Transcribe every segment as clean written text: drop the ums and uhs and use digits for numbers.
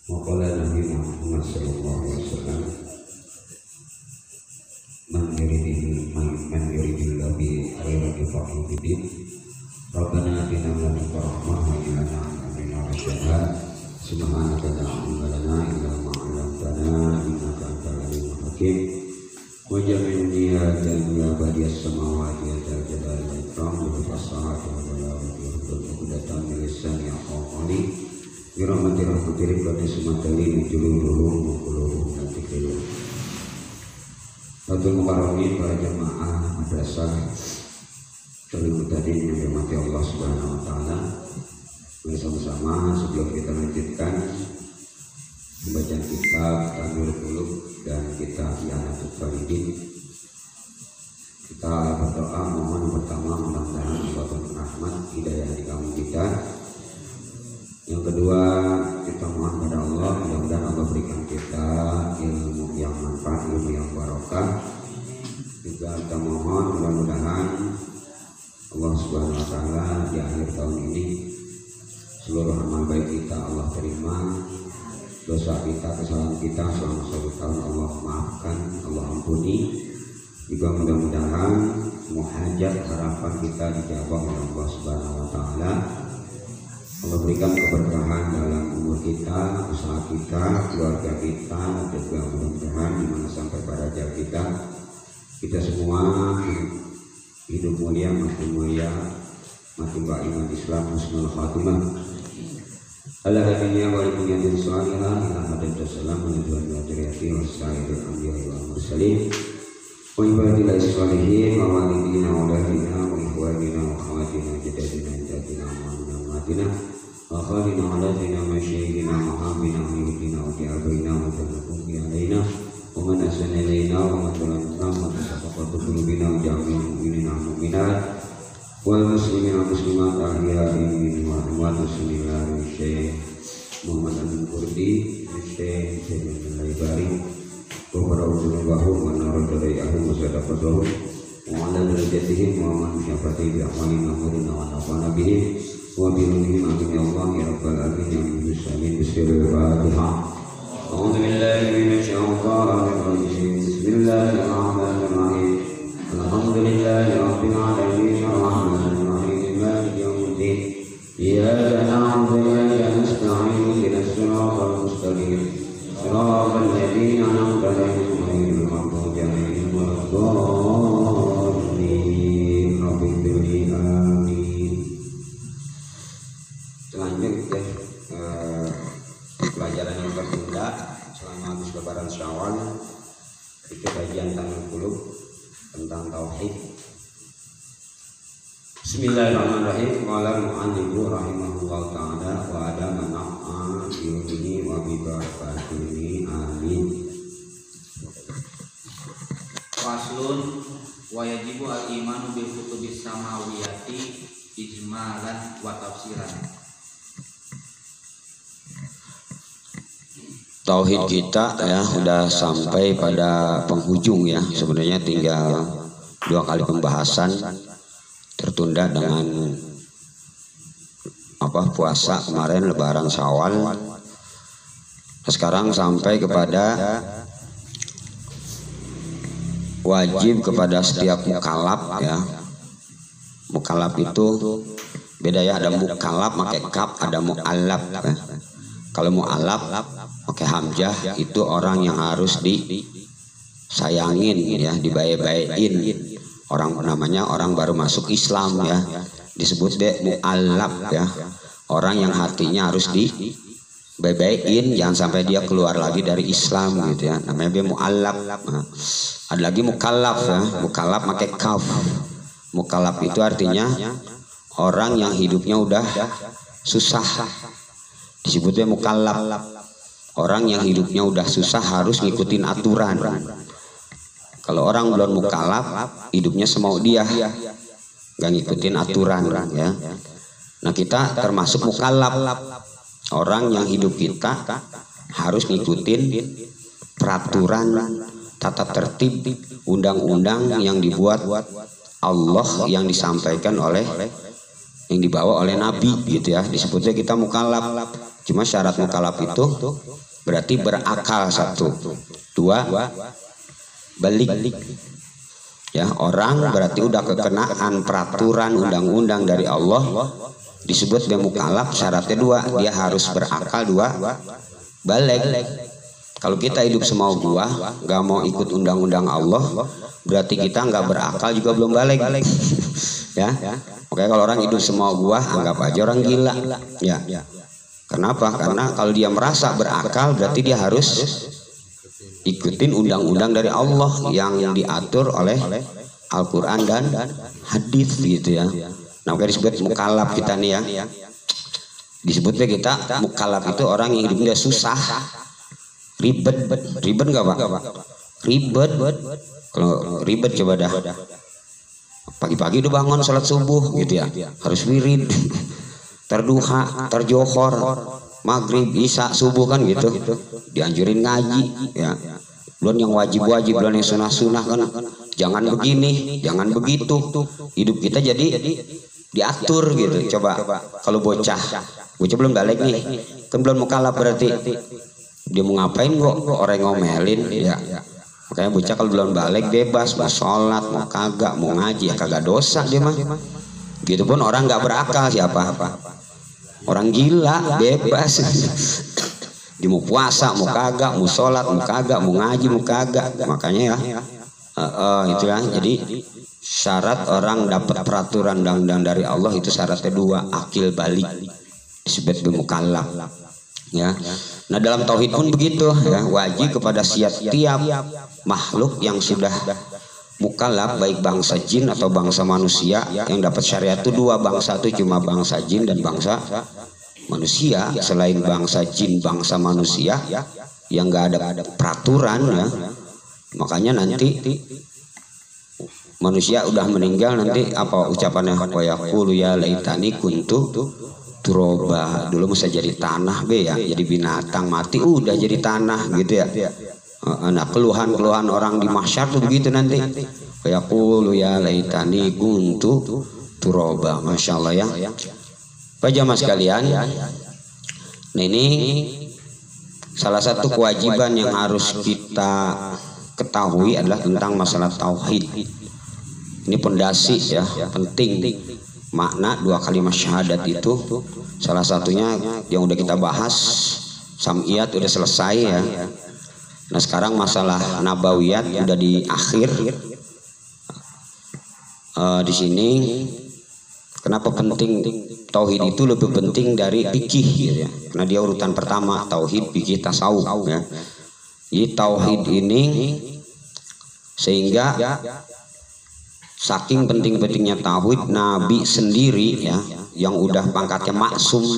Waqala Nabi Muhammad sallallahu alaihi wasallam man yuridillahu bihi khairan yufaqihu fid-din. Rabbana atina min ladunka rahmah wa hab lana min amrina rashada. Subhanaka la ilma lana illa ma 'allamtana innaka antal alimul hakim. Waj'alni ya badiyas samawati ya dzal jalali wal ikram wa fasahati wa balagati wa qudatan min lisani yaquli birahmati rahmatik wa tismatali juluruhum wa qulubuhum nantikilu. Batul mukarramin para jemaah madrasah Darul Mutadin yang dirahmati Allah Subhanahu wa taala. Bersama-sama sebelum kita lanjutkan pembacaan kitab Tanwirul Qulub dan kitab I'anatul Talibin, kita berdoa mohon pertama mudah-mudahan Allah rahmat hidayah di kaum kita. Yang kedua, kita mohon pada Allah mudah-mudahan Allah berikan kita ilmu yang manfaat, ilmu yang barokah. Juga kita mohon mudah-mudahan Allah Subhanahu wa taala di akhir tahun ini seluruh amal baik kita Allah terima, dosa kita, kesalahan kita selama 1 tahun Allah maafkan, Allah ampuni. Juga mudah-mudahan muhajat harapan kita dijawab oleh Allah Subhanahu wa taala. Allah berikan keberkahan dalam umur kita, usaha kita, keluarga kita, juga mudah-mudahan dimana sampai pada ajal kita semua hidup mulia, mati beriman Islam, husnul khatimah. Ala hadiniya wa likunyatin salihah ila hadad salam wa nidwan wa jariyati wa sa'idul anbiya wal mursalin wa ibadillah salihin wa walidina wa lahina wa ikhwanina wa khawatina jadadina jadina wa amatina wa khalina wa lazina wa syaihina wa hamina wa yudina wa di'abaina wa janakubi alaina wa man asana ilaina wa matulantna wa tasafaqatu kulubina wa jami'in mu'minina wa mu'minat wal muslimin wa muslimat ahya'i minhum wa amwat. Bismillahirrahmanirrahim. Syekh Muhammad Amin Kurdi, Syekh Sayyidina Al-Ibari wa barakatuhu wa naradai'ahum wa sadaqatuhu wa ala darajatihim wa man syafatihi bi ahwalin wa nafa'ana bihim wa birunihim amin ya Allah ya rabbal alamin ya muslimin. Bismillahirrahmanirrahim. A'udzu billahi minasyaitonir rajim. Bismillahirrahmanirrahim. Alhamdulillahi rabbil alamin arrahmanir rahim maliki yaumiddin. Iyyaka na'budu wa iyyaka nasta'in ihdinas siratal mustaqim siratal ladzina an'amta 'alaihim ghairil maghdubi 'alaihim waladdallin. Amin. Selanjutnya pelajaran yang tertunda selama habis lebaran Syawal itu kajian Tanwirul Qulub tentang tauhid. Bismillahirrahmanirrahim. Qala al-mu'allifu rahimahullah ta'ala wa ada mana'a yudini wa bibarakatihi amin. Faslun wa yajibu al-imanu bil kutubis samawiyati ijmalan wa tafsiran. Tauhid kita ya sudah sampai pada penghujung ya. Sebenarnya tinggal 2 kali pembahasan, tertunda dengan puasa kemarin lebaran Syawal. Sekarang sampai kepada wajib kepada setiap mukallaf ya. Mukallaf itu beda ya, ada mukallaf pakai kaf, ada muallaf ya. Kalau muallaf pakai hamzah itu orang yang harus disayangin ya, dibaik-baikin. Orang namanya orang baru masuk Islam ya, disebut muallaf ya. Orang yang hatinya harus dibaik-baikin, jangan sampai dia keluar lagi dari Islam gitu ya. Namanya dia muallaf. Nah, ada lagi mukallaf ya, mukallaf pakai kaf. Mukallaf itu artinya orang yang hidupnya udah susah, disebutnya mukallaf. Orang yang hidupnya udah susah harus ngikutin aturan. Kalau orang belum mukallaf, hidupnya semau dia, gak ngikutin aturan ya. Nah kita termasuk mukallaf, orang yang hidup kita harus ngikutin peraturan, tata tertib, undang-undang yang dibuat Allah, yang disampaikan oleh, yang dibawa oleh Nabi gitu ya. Disebutnya kita mukallaf. Cuma syarat mukallaf itu berarti berakal satu, dua balik. Ya, orang berarti udah kekenaan peraturan undang-undang dari Allah, disebut dia mukallaf. Syaratnya dua, dia harus berakal, dua balik. Kalau kita hidup semau gua, nggak mau ikut undang-undang Allah, berarti kita nggak berakal juga belum balik. Ya, oke, kalau orang hidup semau gua, anggap aja orang gila. Ya, kenapa? Karena kalau dia merasa berakal, berarti dia harus ikutin undang-undang dari Allah yang diatur oleh Al-Quran dan hadis gitu ya. Nah, makanya disebut mukallaf kita nih ya. Disebutnya kita mukallaf itu orang yang hidupnya susah, ribet nggak Pak? Ribet. Kalau ribet coba dah. Pagi-pagi udah bangun sholat subuh gitu ya, harus wirid, terduha, terjohor, maghrib, isya, subuh kan gitu. Dianjurin ngaji ya. Belum yang wajib-wajib, belum yang sunah-sunah kan. Jangan begini, jangan begitu. Hidup kita jadi diatur gitu. Coba kalau bocah belum balik nih, kan belum mukallaf berarti. Dia mau ngapain kok orang ngomelin ya. Makanya bocah kalau belum balik bebas, mau sholat, mau kagak, mau ngaji ya kagak dosa dia mah. Gitu pun orang nggak berakal siapa apa. Orang gila bebas. Dia mau puasa, mau kagak, mau sholat, mau kagak, mau ngaji, mau kagak. Makanya ya, itu ya. Jadi syarat orang dapat peraturan undang-undang dari Allah itu syaratnya dua, akil balik, disebut mukallaf. Ya. Nah, dalam tauhid pun begitu ya, wajib kepada setiap makhluk yang sudah mukallaf, baik bangsa jin atau bangsa manusia. Yang dapat syariat itu dua, bangsa itu cuma bangsa jin dan bangsa manusia. Selain bangsa jin, bangsa manusia yang nggak ada peraturan ya, makanya nanti manusia udah meninggal nanti apa ucapannya, wa yaqulu ya laitani kuntu turoba. Dulu masa jadi tanah be ya, jadi binatang mati udah jadi tanah gitu ya. Nah, keluhan orang di mahsyar tuh begitu nanti, wa yaqulu ya laitani kuntu turoba. Masya Allah ya. Pak jamaah sekalian, nah ini salah satu kewajiban yang harus kita ketahui adalah tentang masalah tauhid. Ini pondasi ya, penting. Makna dua kalimat syahadat itu salah satunya yang udah kita bahas, sam'iyat udah selesai ya. Nah, sekarang masalah nabawiyat udah di akhir. Di sini kenapa penting tauhid itu lebih penting dari fikih gitu ya. Karena dia urutan pertama, tauhid, fikih, tasawuf ya. Jadi tauhid ini sehingga saking penting-pentingnya tauhid, Nabi sendiri ya yang udah pangkatnya maksum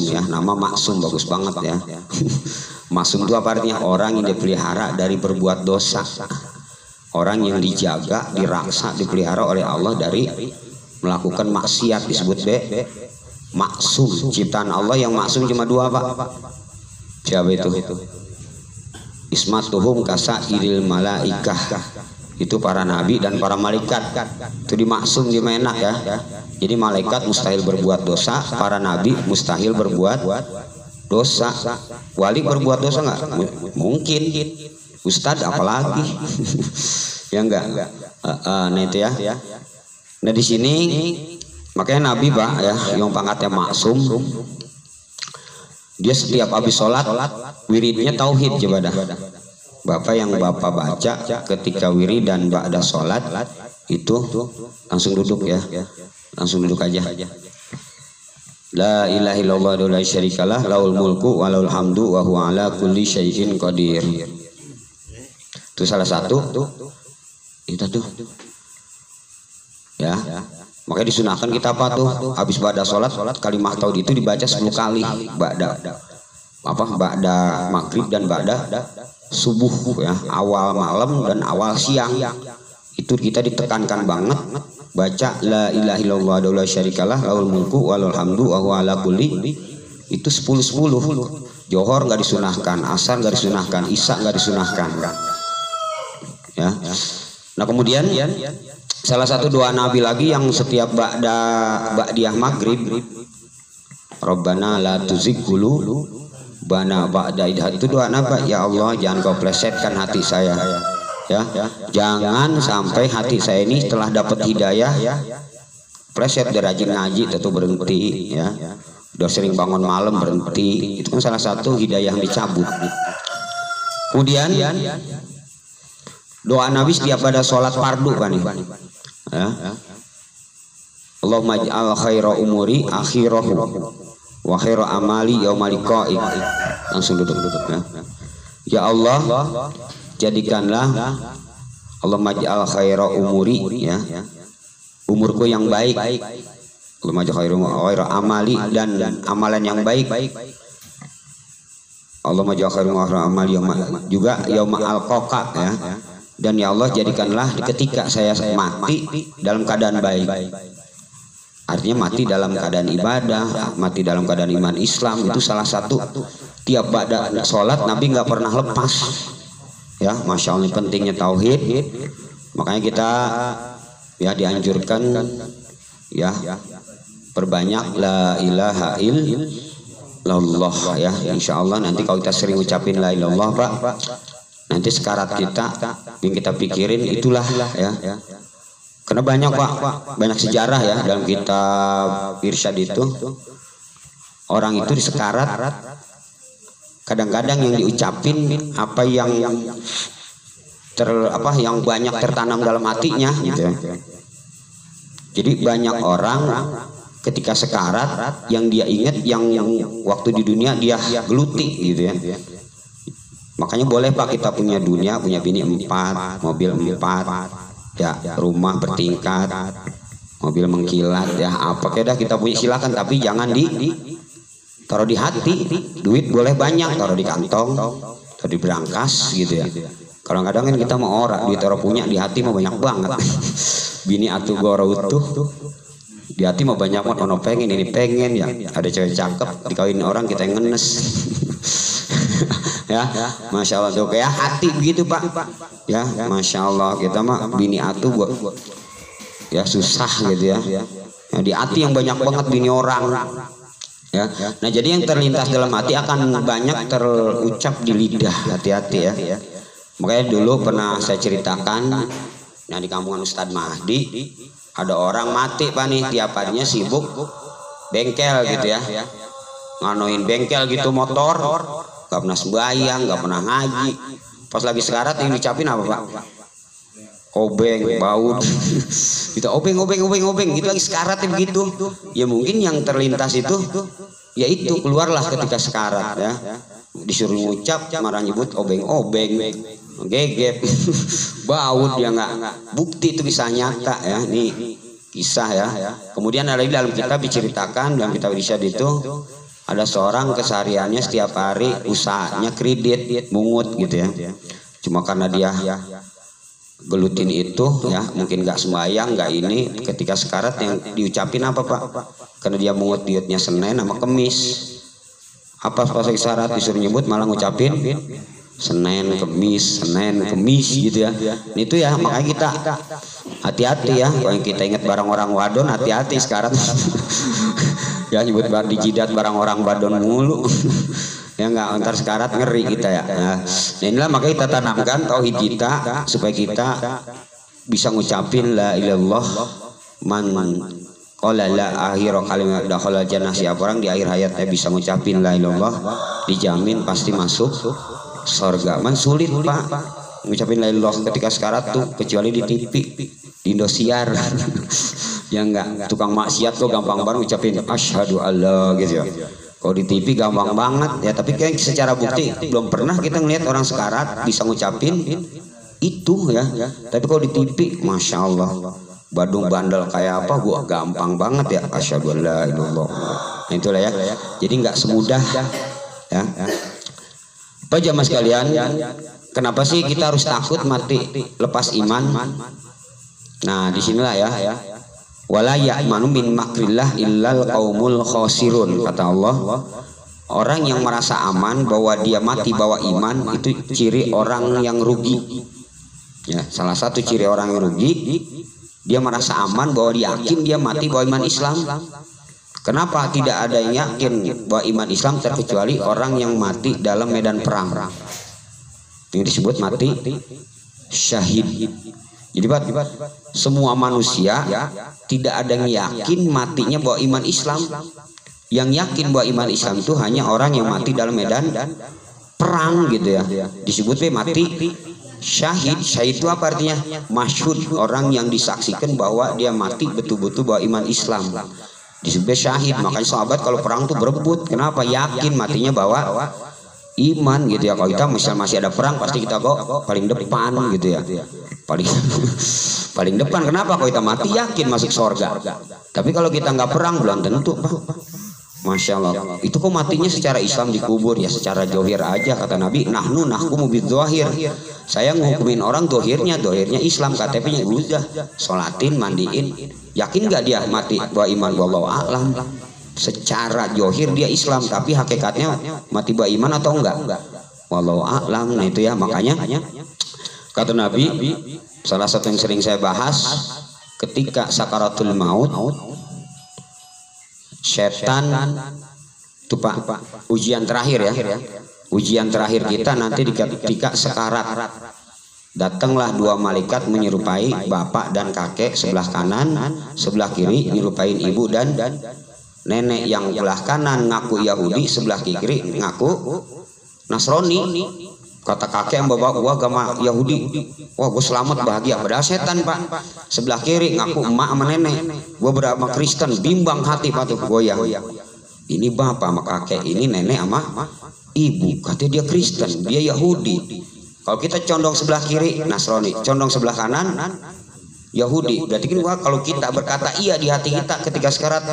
ya, nama maksum bagus banget ya. Maksum itu apa artinya? Orang yang dipelihara dari berbuat dosa, orang yang dijaga, diraksa, dipelihara oleh Allah dari melakukan maksiat, disebut maksum. Ciptaan Allah yang maksum cuma dua Pak. Siapa itu? Ismatuhum kasairil malaikah. Itu para nabi dan para malaikat. Itu dimaksum, di enak ya. Jadi malaikat mustahil berbuat dosa, para nabi mustahil berbuat dosa. Wali berbuat dosa nggak? Mungkin. Ustadz apalagi? Ya enggak. Nah itu ya. Nah di sini makanya Nabi Pak ya yang pangkatnya maksum, dia setiap habis sholat wiridnya tauhid. Coba dah Bapak yang Bapak baca ketika wirid dan ba'da sholat itu langsung duduk ya, langsung duduk aja. La ilaha illallah la syarikalah laul mulku walal hamdu wa huwa ala kulli syai'in qadir. Itu salah satu itu tuh ya. Makanya disunahkan kita apa tuh? Habis ba'da sholat kalimah tauhid itu dibaca 10 kali. Ba'da maghrib dan ba'da subuh ya, awal malam dan awal siang. Itu kita ditekankan banget baca la ilaha illallah la syarikalah laul mulku walal hamdu wa huwa ala kulli. Itu 10-10. Johor nggak disunahkan, asar nggak disunahkan, isya nggak disunahkan ya. Nah kemudian salah satu doa Nabi lagi yang setiap ba'diyah maghrib Rabbana la tuzigh qulubana ba'da idh hadaytana. Itu doa apa? Ya Allah, jangan kau plesetkan hati saya. Ya, jangan sampai hati saya ini setelah dapat hidayah pleset, udah rajin ngaji tentu berhenti ya. Udah sering bangun malam berhenti. Itu kan salah satu hidayah yang dicabut. Kemudian doa Nabi setiap pada sholat fardu kan ya. Allahumma ij'al khaira umuri akhirahu wa khaira amali yaumal liqa'i. Langsung duduk ya. Ya Allah, jadikanlah Allahumma ij'al khaira umuri ya, umurku yang baik. Allahumma ij'al khaira amali, dan amalan yang baik. Allahumma ij'al khaira amali juga yauma alqaqa ya. Dan ya Allah, jadikanlah ketika saya mati dalam keadaan baik. Artinya mati dalam keadaan ibadah, mati dalam keadaan iman Islam. Itu salah satu tiap ba'da sholat Nabi nggak pernah lepas ya. Masya Allah, pentingnya tauhid. Makanya kita ya dianjurkan ya perbanyak la ilaha illallah ya. Insya Allah nanti kalau kita sering ucapin la ilaha illallah Pak, nanti sekarat kita yang kita pikirin itulah ya. Karena banyak Pak, banyak sejarah ya dalam kitab Irsyad itu. Orang itu di sekarat kadang-kadang yang diucapin apa yang yang banyak tertanam dalam hatinya gitu ya. Jadi banyak orang ketika sekarat yang dia ingat yang waktu di dunia dia geluti gitu ya. Makanya boleh Pak kita punya dunia, punya bini 4, mobil 4 ya, rumah bertingkat, mobil mengkilat ya, apa keda kita punya silakan, tapi jangan taruh di hati. Duit boleh banyak, taruh di kantong, taruh di berangkas gitu ya. Kadang-kadang kan kita mau ora duit taruh punya di hati mau banyak banget. Bini atuh gora utuh di hati mau banyak banget, ono pengen ini pengen ya, ada cewek cakep dikawinin orang kita yang ngenes. Ya, Masya Allah tuh kayak hati begitu Pak ya. Masya Allah, kita mah bini atuh buat ya susah gitu ya. Di hati yang banyak banget bini orang ya. Nah jadi yang terlintas dalam hati akan banyak terucap di lidah. Hati-hati ya. Makanya dulu pernah saya ceritakan, nah di kampungan Ustadz Mahdi ada orang mati Pak nih, tiap harinya sibuk bengkel gitu ya, nganoin bengkel gitu motor, gak pernah sembahyang, gak pernah ngaji. Pas lagi sekarat yang dicapin apa Pak? Obeng, baut gitu, obeng gitu lagi sekarat begitu. Ya mungkin yang terlintas itu ya itu keluarlah ketika sekarat ya. Disuruh ngucap marah nyebut obeng gegep baut, dia nggak bukti itu kisah nyata ya. Ini kisah ya. Kemudian ada di dalam kitab diceritakan, dalam kitab Irsyad itu ada seorang kesehariannya setiap hari usahanya kredit mungut gitu ya. Cuma karena dia gelutin itu ya, mungkin nggak sembahyang nggak ini, ketika sekarat yang diucapin apa Pak? Karena dia mungut duitnya Senin sama Kemis. Apa pas syarat disuruh nyebut malah ngucapin Senin Kemis gitu ya. Itu ya, makanya kita hati-hati ya. Kalau kita ingat barang orang wadon, hati-hati sekarang. Ya nyebut bar di jidat barang orang wadon mulu. Ya nggak, ntar sekarat ngeri kita ya. Nah inilah makanya kita tanamkan tauhid kita supaya kita bisa ngucapin la ilaha illallah man qala la akhir kalimat dakhala jannah. Siapa orang di akhir hayatnya bisa ngucapin la ilaha illallah dijamin pasti masuk surga. Man sulit Pak ngucapin la ilaha illallah ketika sekarat tuh, kecuali di TV di Indosiar. Ya enggak, tukang maksiat kok gampang banget ngucapin asyhadu alla gitu ya. Kalau di TV gampang banget ya, tapi kayak secara bukti belum pernah kita ngelihat orang sekarat bisa ngucapin itu ya. Tapi kalau di TV, masya Allah, badung bandel kayak apa, gua gampang banget ya, asyhadu alla ilaha illallah. Nah itulah ya. Jadi nggak semudah ya. Pak jamaah sekalian, kenapa sih kita harus takut mati lepas iman? Nah disinilah ya. Wala ya'manu min makrillah illal qaumul khasirun, kata Allah. Orang yang merasa aman bahwa dia mati bawa iman itu ciri orang yang rugi. Ya, salah satu ciri orang yang rugi, dia merasa aman bahwa dia yakin dia mati bawa iman Islam. Kenapa tidak ada yang yakin bahwa iman Islam terkecuali orang yang mati dalam medan perang. Ini disebut mati syahid. Jadi semua manusia tidak ada yang yakin matinya bahwa iman Islam. Yang yakin bahwa iman Islam itu hanya orang yang mati dalam medan perang gitu ya. Disebut mati syahid. Syahid itu apa artinya? Masyhud, orang yang disaksikan bahwa dia mati betul-betul bahwa iman Islam. Disebut syahid. Makanya sahabat kalau perang tuh berebut. Kenapa? Yakin matinya bahwa iman gitu ya. Kalau kita misal masih ada perang pasti kita kok paling depan gitu ya. Paling depan. Kenapa? Kalau kita mati yakin masuk surga. Tapi kalau kita nggak perang belum tentu, Pak. Masya Allah. Itu kok matinya secara Islam dikubur ya, secara dohir aja kata Nabi. Nahnu nahkumu bidzahir. Saya nghukumin orang dohirnya Islam, KTP-nya udah sholatin, mandiin. Yakin nggak dia mati bahwa iman? Wallahu a'lam. Secara dohir dia Islam, tapi hakikatnya mati bahwa iman atau enggak? Wallahu a'lam. Nah itu ya, makanya kata Nabi, salah satu yang sering saya bahas, ketika sakaratul maut, setan itu Pak, ujian terakhir ya, ujian terakhir kita nanti ketika sekarat. Datanglah dua malaikat menyerupai bapak dan kakek sebelah kanan, sebelah kiri menyerupai ibu dan nenek. Yang sebelah kanan ngaku Yahudi, sebelah kiri ngaku Nasrani. Kata kakek yang bawa gua agama Yahudi, wah gua selamat bahagia. Padahal setan Pak. Sebelah kiri ngaku emak sama nenek, gua beragama Kristen. Bimbang hati Pak tuh goyang. Ini bapak sama kakek, ini nenek sama ibu. Katanya dia Kristen, dia Yahudi. Kalau kita condong sebelah kiri Nasrani, condong sebelah kanan Yahudi. Berarti kan kalau kita berkata iya di hati kita ketika sekarat,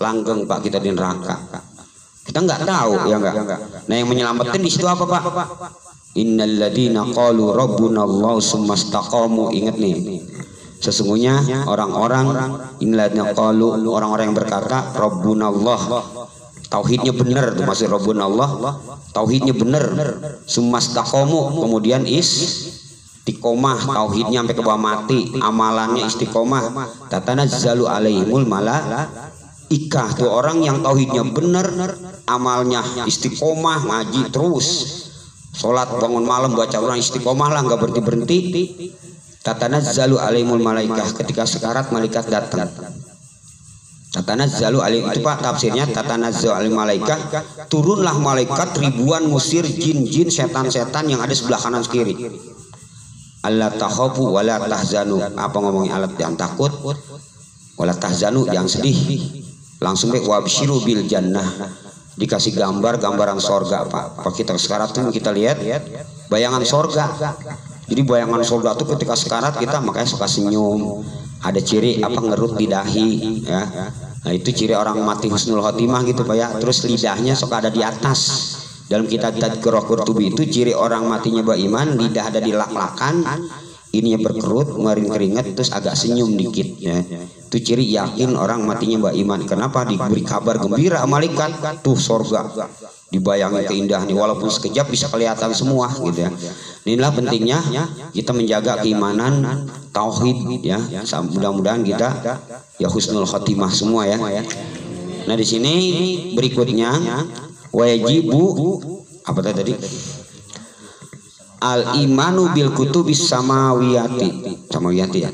langgeng Pak kita di neraka. Kita nggak tahu ya enggak. Nah yang menyelamatkan di situ apa Pak? Innal ladzina qalu rabbuna Allah tsumma istaqamu. Ingat nih. Sesungguhnya orang-orang innal ladzina qalu, orang-orang yang berkata rabbuna Allah. Tauhidnya benar tuh, maksud rabbuna Allah. Tauhidnya benar. Tsumma istaqamu, kemudian istiqomah, tauhidnya sampai ke bawah mati, amalannya istiqomah. Tatanazzalu alaihimul malaikah, tuh orang yang tauhidnya benar, amalnya istiqomah, ngaji terus, sholat bangun malam baca Quran istiqomah lah, nggak berhenti. Tatanazzalu alaihimul malaikah, ketika sekarat malaikat datang. Tatanazzalu alaihim itu Pak tafsirnya, tatanazzalu alaihim malaikah, turunlah malaikat ribuan musir jin-jin setan-setan yang ada sebelah kanan kiri. Allah takhafu wala tahzanu. Apa ngomongnya? Alat yang takut wala tahzanu, yang sedih. Langsung wabsyiru bil jannah, dikasih gambaran sorga Pak. Pak kita sekarat tuh kita lihat bayangan sorga. Jadi bayangan sorga tuh ketika sekarat kita makanya suka senyum. Ada ciri apa, ngerut di dahi ya. Nah itu ciri orang mati husnul khotimah gitu Pak ya. Terus lidahnya suka ada di atas. Dalam kitab Tadhkirah Qurtubi itu ciri orang matinya beriman, lidah ada di lak-lakan, ininya berkerut, ngeluarin keringat, terus agak senyum dikit ya. Itu ciri yakin orang matinya beriman. Kenapa? Diberi kabar gembira malaikat, tuh sorga dibayangin keindahan, walaupun sekejap bisa kelihatan semua gitu ya. Inilah pentingnya kita menjaga keimanan, tauhid ya. Mudah-mudahan kita ya husnul khotimah semua ya. Nah di sini berikutnya wajibu apa tadi? Al imanu bil kutubis samawiyati ya.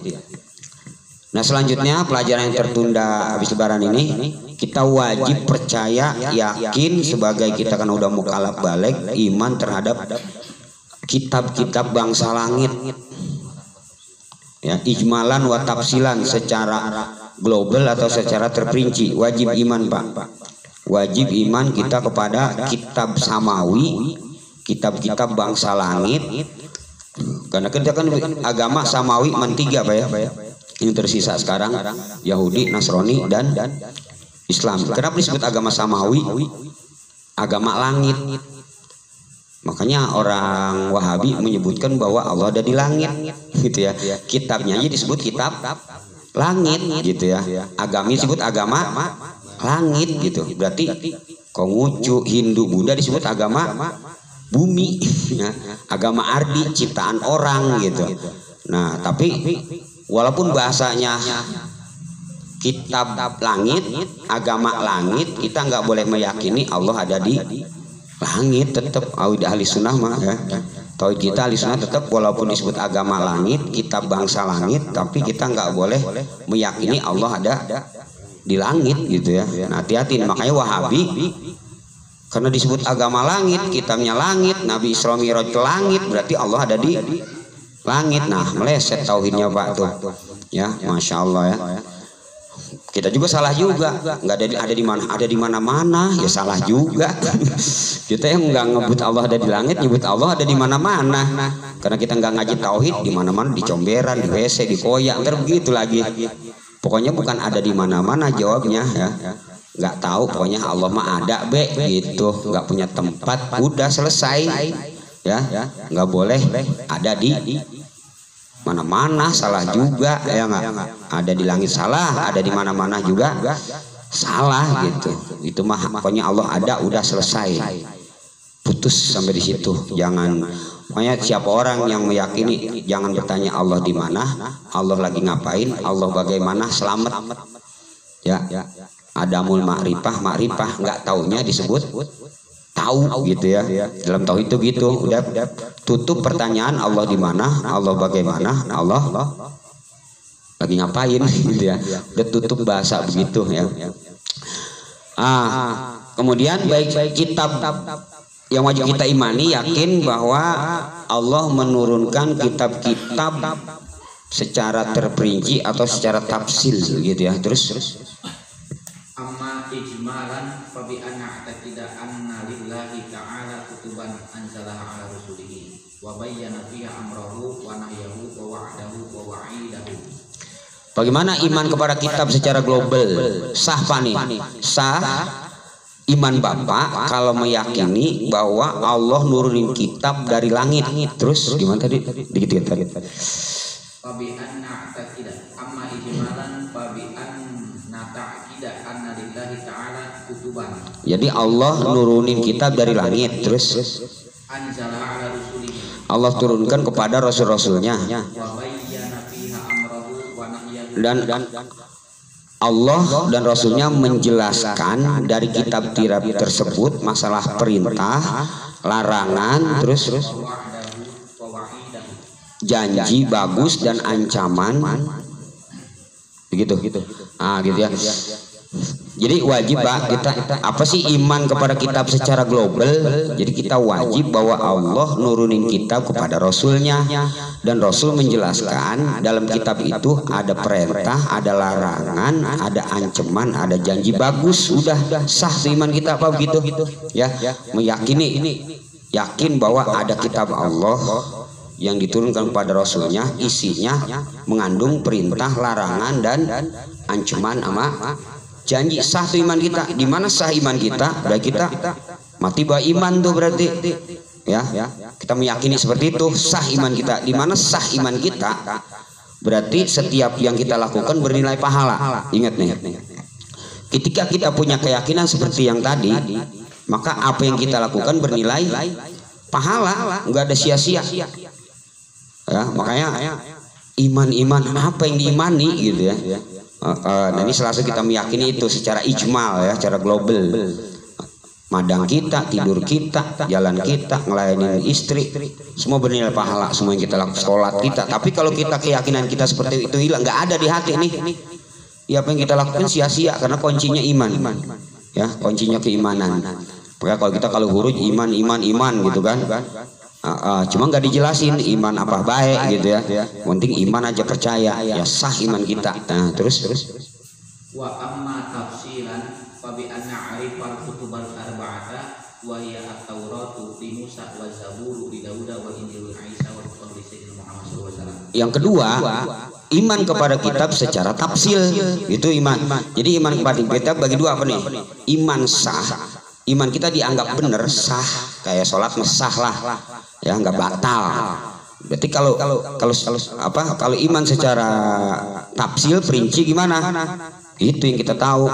Nah selanjutnya pelajaran yang tertunda habis lebaran ini, kita wajib percaya, yakin sebagai kita kan udah mukallaf balik, iman terhadap kitab-kitab bangsa langit ya, ijmalan wa tafsilan, secara global atau secara terperinci. Wajib iman Pak, wajib iman kita kepada kitab samawi, kitab-kitab bangsa langit. Karena kita kan agama samawi tiga Pak ya. Ini tersisa sekarang Yahudi, Nasrani dan Islam. Kenapa disebut agama samawi? Agama langit. Makanya orang Wahabi menyebutkan bahwa Allah ada di langit gitu ya. Kitabnya aja disebut kitab langit gitu ya. Agama disebut agama langit gitu. Berarti Konghucu, Hindu, Buddha disebut agama bumi ya. Agama ardi, ciptaan orang gitu. Nah tapi walaupun bahasanya kitab langit, agama langit, kita nggak boleh meyakini Allah ada di langit. Tetap ahli sunnah mah ya. Tauhid kita ahli sunnah tetap walaupun disebut agama langit, kitab bangsa langit, tapi kita nggak boleh meyakini Allah ada di langit gitu ya. Nah, hati-hati, makanya Wahabi karena disebut agama langit, kitabnya langit, Nabi Isra Mi'raj ke langit, berarti Allah ada di langit. Nah, meleset tauhidnya Pak tuh. Ya, Masya Allah ya. Kita juga salah juga, nggak ada di mana, ada di mana-mana ya salah juga. Kita yang nggak ngebut Allah ada di langit, nyebut Allah ada di mana-mana. Karena kita nggak ngaji tauhid, di mana-mana, di comberan, di WC, di koyak, ntar begitu lagi. Pokoknya bukan ada di mana-mana jawabnya ya. Nggak tahu, pokoknya Allah mah ada gitu, nggak punya tempat, udah selesai ya. Nggak boleh ada di mana-mana, salah juga ya nggak. Ada di langit salah, ada di mana-mana juga salah gitu. Itu mah pokoknya Allah ada, udah selesai, putus sampai di situ. Jangan, pokoknya siapa orang yang meyakini, jangan bertanya Allah di mana, Allah lagi ngapain, Allah bagaimana, selamat ya. Adamul ma'rifah, nggak taunya disebut tahu gitu ya. Dalam tauhid itu gitu, udah tutup pertanyaan Allah di mana, Allah bagaimana, Allah lagi ngapain gitu ya. Udah tutup bahasa begitu ya. Kemudian baik kitab yang wajib kita imani, yakin bahwa Allah menurunkan kitab-kitab secara terperinci atau secara tafsil gitu ya. Terus amma ijmalan fa bi anna ta'tida anna lillahi ta'ala kutuban anzalaha ala rasulihi wa bayyana fiha amrahu wa nahyahu wa wa'dahu wa wa'idahu. Bagaimana iman kepada kitab secara global? Sah Pak nih? Sah iman Bapak kalau meyakini bahwa Allah nurunin kitab dari langit. Terus gimana tadi? Dikit tadi. Fa bi anna ta'tida amma ijmalan fa bi anna ta'tida anna lillahi ta'ala kutuban. Jadi Allah nurunin kitab dari langit, terus anzalaha ala rasulihi, Allah turunkan kepada rasul-rasulnya, dan Allah dan Rasulnya menjelaskan dari kitab tersebut masalah perintah, larangan, terus janji bagus dan ancaman, begitu. Gitu ya. Jadi wajib Pak, kita apa sih iman kepada kitab secara global? Jadi kita wajib bahwa Allah nurunin kitab kepada Rasulnya, dan Rasul menjelaskan dalam kitab itu ada perintah, ada larangan, ada ancaman, ada janji bagus. Udah sah iman kita apa begitu ya. Meyakini, yakin bahwa ada kitab Allah yang diturunkan kepada Rasulnya, isinya mengandung perintah, larangan, dan ancaman sama janji. Sah tuh iman kita. Di mana sah iman kita? Berarti kita mati bah iman tuh berarti ya. Kita meyakini seperti itu, sah iman kita. Di mana sah iman kita? Berarti setiap yang kita lakukan bernilai pahala. Ingat nih, ketika kita punya keyakinan seperti yang tadi, maka apa yang kita lakukan bernilai pahala, nggak ada sia-sia ya. Makanya iman apa yang diimani gitu ya. Nah ini selasa kita meyakini itu secara ijmal ya, secara global. Madang kita, tidur kita, jalan kita, ngelayanin istri, semua bernilai pahala, semua yang kita lakukan, sholat kita. Tapi kalau kita keyakinan kita seperti itu hilang, nggak ada di hati nih, ya apa yang kita lakukan sia-sia, karena kuncinya iman ya, kuncinya keimanan. Makanya kalau huruf iman gitu kan. Cuma nggak dijelasin iman apa baik gitu ya. Penting iman aja, percaya ya, sah iman kita. Nah terus wa amma tafsilan fa bi anna arifal kutubal arba'ata wa hiya at-tauratu li Musa wa Zaburu li Daud wa Injil Isa wa Qur'an li Sayyidina Muhammad sallallahu alaihi wasallam. Yang kedua, iman kepada kitab secara tafsil, itu iman. Jadi iman kepada kitab bagi dua apa nih? Iman sah, iman kita dianggap benar, sah, kayak sholat sah lah ya, nggak batal. Berarti kalau iman secara tafsil perinci gimana? Itu yang kita tahu.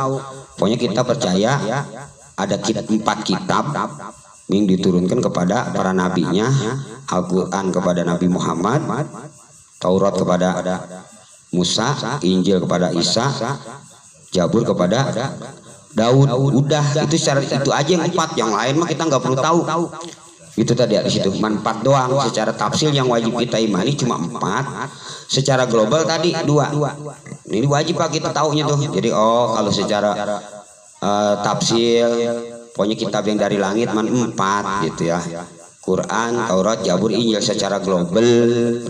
Pokoknya kita percaya ada 4 kitab yang diturunkan kepada para nabinya, Al-Quran kepada Nabi Muhammad, Taurat kepada Musa, Injil kepada Isa, Zabur kepada Daud. Udah itu syarat itu aja yang 4, yang lain mah kita nggak perlu tahu. Itu tadi di situ cuma 4 doang. Secara tafsil yang wajib kita imani cuma 4. Secara global tadi 2. Ini wajib Pak kita taunya tuh. Jadi kalau secara tafsil pokoknya kitab yang dari langit 4 gitu ya. Quran, Taurat, Zabur, Injil secara global 2.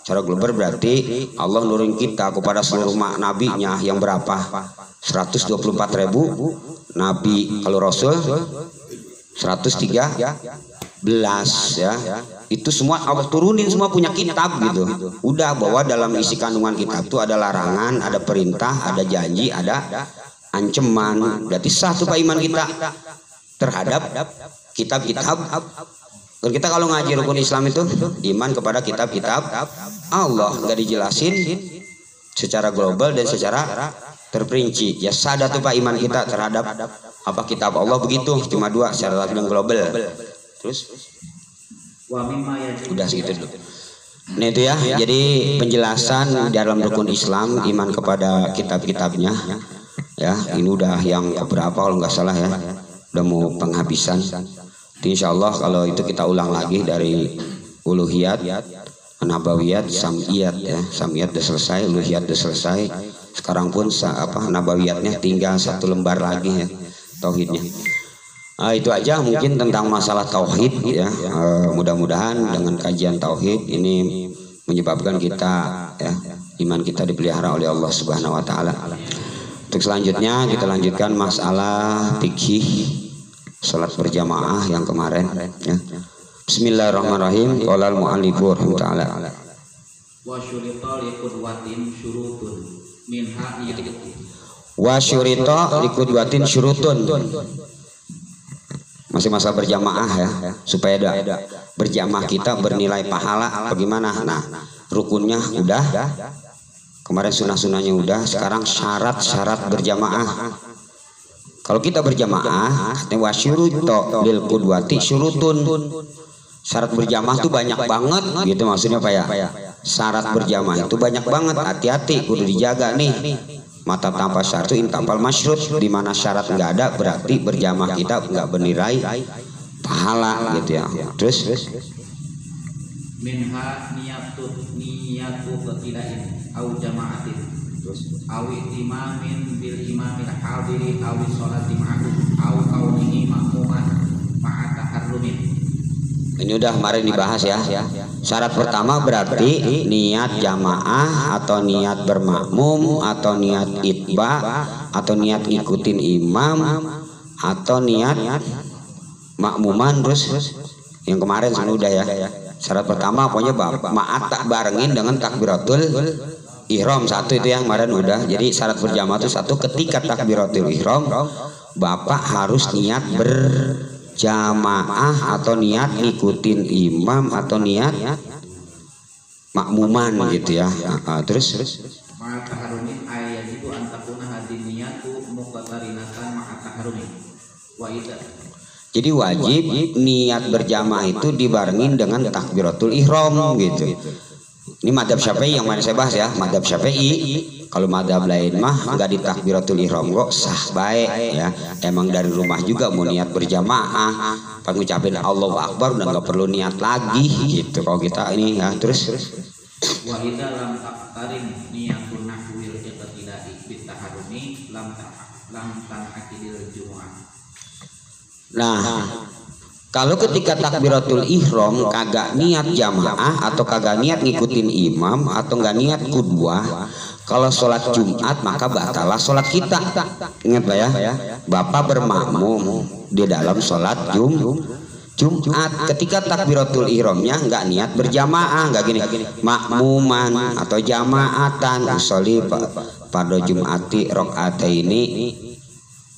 Secara global berarti Allah nurunin kita kepada seluruh nabinya yang berapa? 124.000 nabi. Kalau Rasul 113 ya. Itu semua Allah turunin, semua punya kitab gitu. Udah bahwa dalam isi kandungan kitab itu ada larangan, ada perintah, ada janji, ada ancaman. Berarti sah tuh Pak iman kita terhadap kitab-kitab. Kita kalau ngaji rukun Islam itu iman kepada kitab-kitab Allah, nggak dijelasin secara global dan secara terperinci. Ya sadar tuh Pak iman kita terhadap apa kitab Allah begitu, cuma 2 secara global. Terus udah segitu dulu. Nah itu ya, jadi penjelasan dalam rukun Islam iman kepada kitab-kitabnya. Ya ini udah yang keberapa kalau nggak salah ya, udah mau penghabisan. Insya Allah kalau itu kita ulang lagi dari uluhiyat, nabawiyat, samiyat ya. Samiyat udah selesai, uluhiyat udah selesai. Sekarang pun nabawiyatnya tinggal 1 lembar lagi ya, tauhidnya. Itu aja mungkin tentang masalah tauhid ya. Mudah-mudahan dengan kajian tauhid ini menyebabkan kita ya, iman kita dipelihara oleh Allah Subhanahu wa taala. Untuk selanjutnya kita lanjutkan masalah fikih salat berjamaah yang kemarin ya. Bismillahirrahmanirrahim. Qala al-mu'allifu rahimahullah. Wa syurita liqudwatin syurutun minha niyatun. Wa syurita liqudwatin syurutun. Masih masalah berjamaah ya, supaya ada berjamaah kita bernilai pahala bagaimana. Nah, rukunnya udah. Kemarin sunah-sunahnya udah, sekarang syarat-syarat berjamaah. Kalau kita berjamaah, wa syuruto lil qudwati syurutun. Syarat berjamaah itu banyak banget gitu maksudnya Pak ya. Syarat berjamaah itu banyak banget, hati-hati kudu dijaga nih. Mata tanpa syarat itu intapal masyrut, di mana syarat nggak ada berarti berjamaah kita nggak bernilai pahala gitu ya. Terus minha niyatu qatilain au jama'atin awi imamin bil imamil hadiri awi sholati ma'ahu au kaunihi makmuman ma'a taharrumin. Ini udah kemarin dibahas ya. Syarat pertama berarti niat jamaah atau niat bermakmum atau niat itba atau niat ngikutin imam atau niat makmuman. Terus yang kemarin sudah ya. Syarat pertama pokoknya ma'at tak barengin dengan takbiratul ihram 1 itu yang kemarin udah. Jadi syarat berjamaah itu 1, ketika takbiratul ihram Bapak harus niat berjamaah atau niat ngikutin imam atau niat makmuman gitu ya. Terus ma'a taharrumin ayat itu antakuna hadin niyatu muqtarinatan ma'a taharrumin wa idza. Jadi wajib niat berjamaah itu dibarengin dengan takbiratul ihram gitu. Ini madhab Syafi'i yang mana saya bahas ya, madhab Syafi'i. Kalau madhab lain mah nggak di takbiratul ihram kok sah baik ya. Emang dari rumah juga mau niat berjamaah, pengucapin Allahu Akbar udah nggak perlu niat lagi gitu. Kalau kita ini ya terus. Wa idza lam taqtarin niyatun nahwil iqtidai bit taharrumi lam tanaqidil jumu'ah. Nah, kalau ketika takbiratul ihram kagak niat jamaah atau kagak niat ngikutin imam atau nggak niat qudwah, kalau sholat Jumat maka batalah sholat kita. Ingat Pak ya, Bapak bermakmum di dalam sholat Jumat. Ketika takbiratul ihramnya nggak niat berjamaah, nggak gini makmuman atau jamaatan usolli pada Jumati rokaataini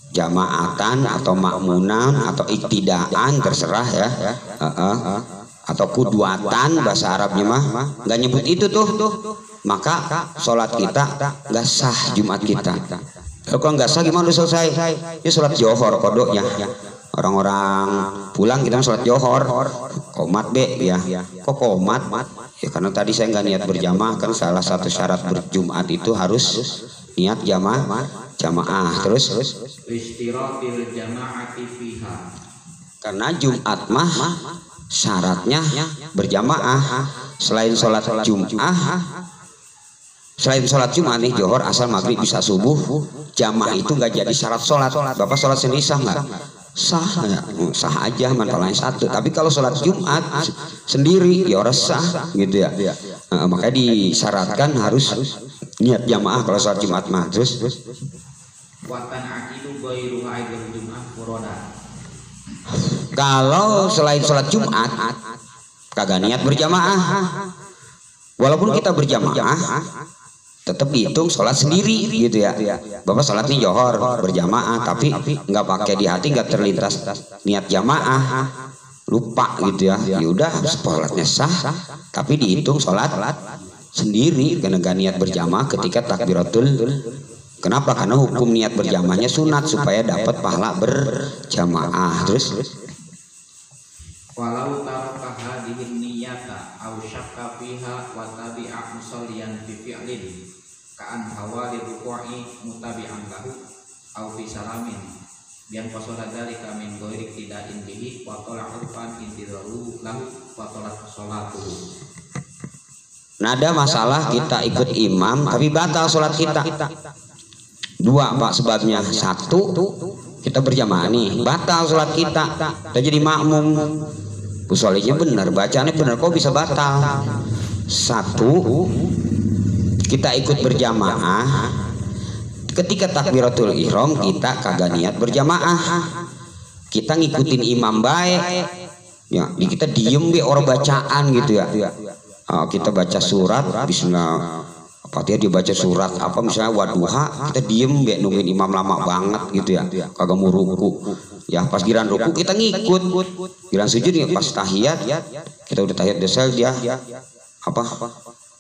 jamaatan atau makmunan atau iktidaan terserah ya, atau kudwatan bahasa Arabnya mah nggak nyebut itu tuh, maka sholat kita nggak sah Jumat kita. Kalau nggak sah gimana selesai? Ya sholat johor kodoknya. Orang-orang pulang kita sholat johor, komat be ya. Kok komat? Ya karena tadi saya nggak niat berjamaah kan, salah satu syarat berjumat itu harus niat jamaah. jamaah. Terus istiratil jamaati fiha, karena Jumat mah syaratnya berjamaah. Selain sholat Jumat nih, Johor, asal maghrib, bisa subuh, jamaah itu nggak jadi syarat sholat. Bapak sholat sendiri sah nggak? Sah ya, sah aja, manfaatnya satu. Tapi kalau sholat Jumat sendiri ya orang sah gitu ya. Makanya disyaratkan harus niat jamaah kalau sholat Jumat mah. Terus watan akidu ghairu haidul Jumat furoda, kalau selain sholat Jumat kagak niat berjamaah, walaupun kita berjamaah tetap dihitung sholat sendiri gitu ya. Bapak sholat nih Johor berjamaah tapi nggak pakai di hati, nggak terlintas niat jamaah, lupa gitu ya. Yaudah sholatnya sah tapi dihitung sholat sendiri karena nggak niat berjamaah ketika takbiratul. Kenapa? Karena hukum niat berjamaahnya sunat supaya dapat pahala berjamaah. Terus walau tarakaha dihin niyata aw syakka fiha wa tabi'a musalliyan fi fi'lin ka'an hawali ruku'i mutabi'an lahu aw fi salamin bian qasoda dzalika min ghairi iktida'in bihi wa tala urfan intidaru lahu wa talat sholatuhu. nah, ada masalah kita ikut imam tapi batal sholat kita. Dua Pak sebabnya. Satu, kita berjamaah nih, batal sholat kita jadi makmum. Usolnya benar, bacaannya benar, kok bisa batal? Satu, kita ikut berjamaah, ketika takbiratul ihram kita kagak niat berjamaah, kita ngikutin imam baik ya, kita diem be orang bacaan gitu ya. Kita baca surat bismillah, Fatihah dia baca surat apa misalnya Wadduha, kita diem be nungguin imam lama banget gitu ya, kagak mau ruku ya. Pas giran ruku kita ngikut, giran sujud ya, pas tahiyat kita udah tahiyat desel dia apa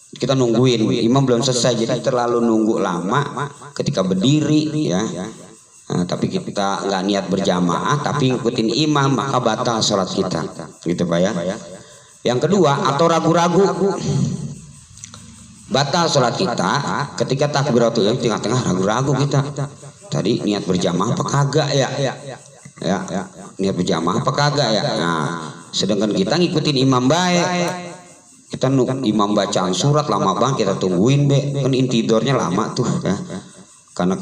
kita nungguin imam belum selesai, jadi terlalu nunggu lama ketika berdiri ya. Tapi kita nggak niat berjamaah tapi ngikutin imam, maka batal sholat kita gitu Pak ya. Yang kedua, atau ragu-ragu, batal sholat kita ketika takbiratul ihram tengah-tengah ragu-ragu kita. Tadi niat berjamaah apa kagak ya? Niat berjamaah apa kagak ya? Nah, sedangkan kita ngikutin imam baik, kita imam bacaan surat lama banget kita tungguin be, kan intidornya lama tuh ya. Karena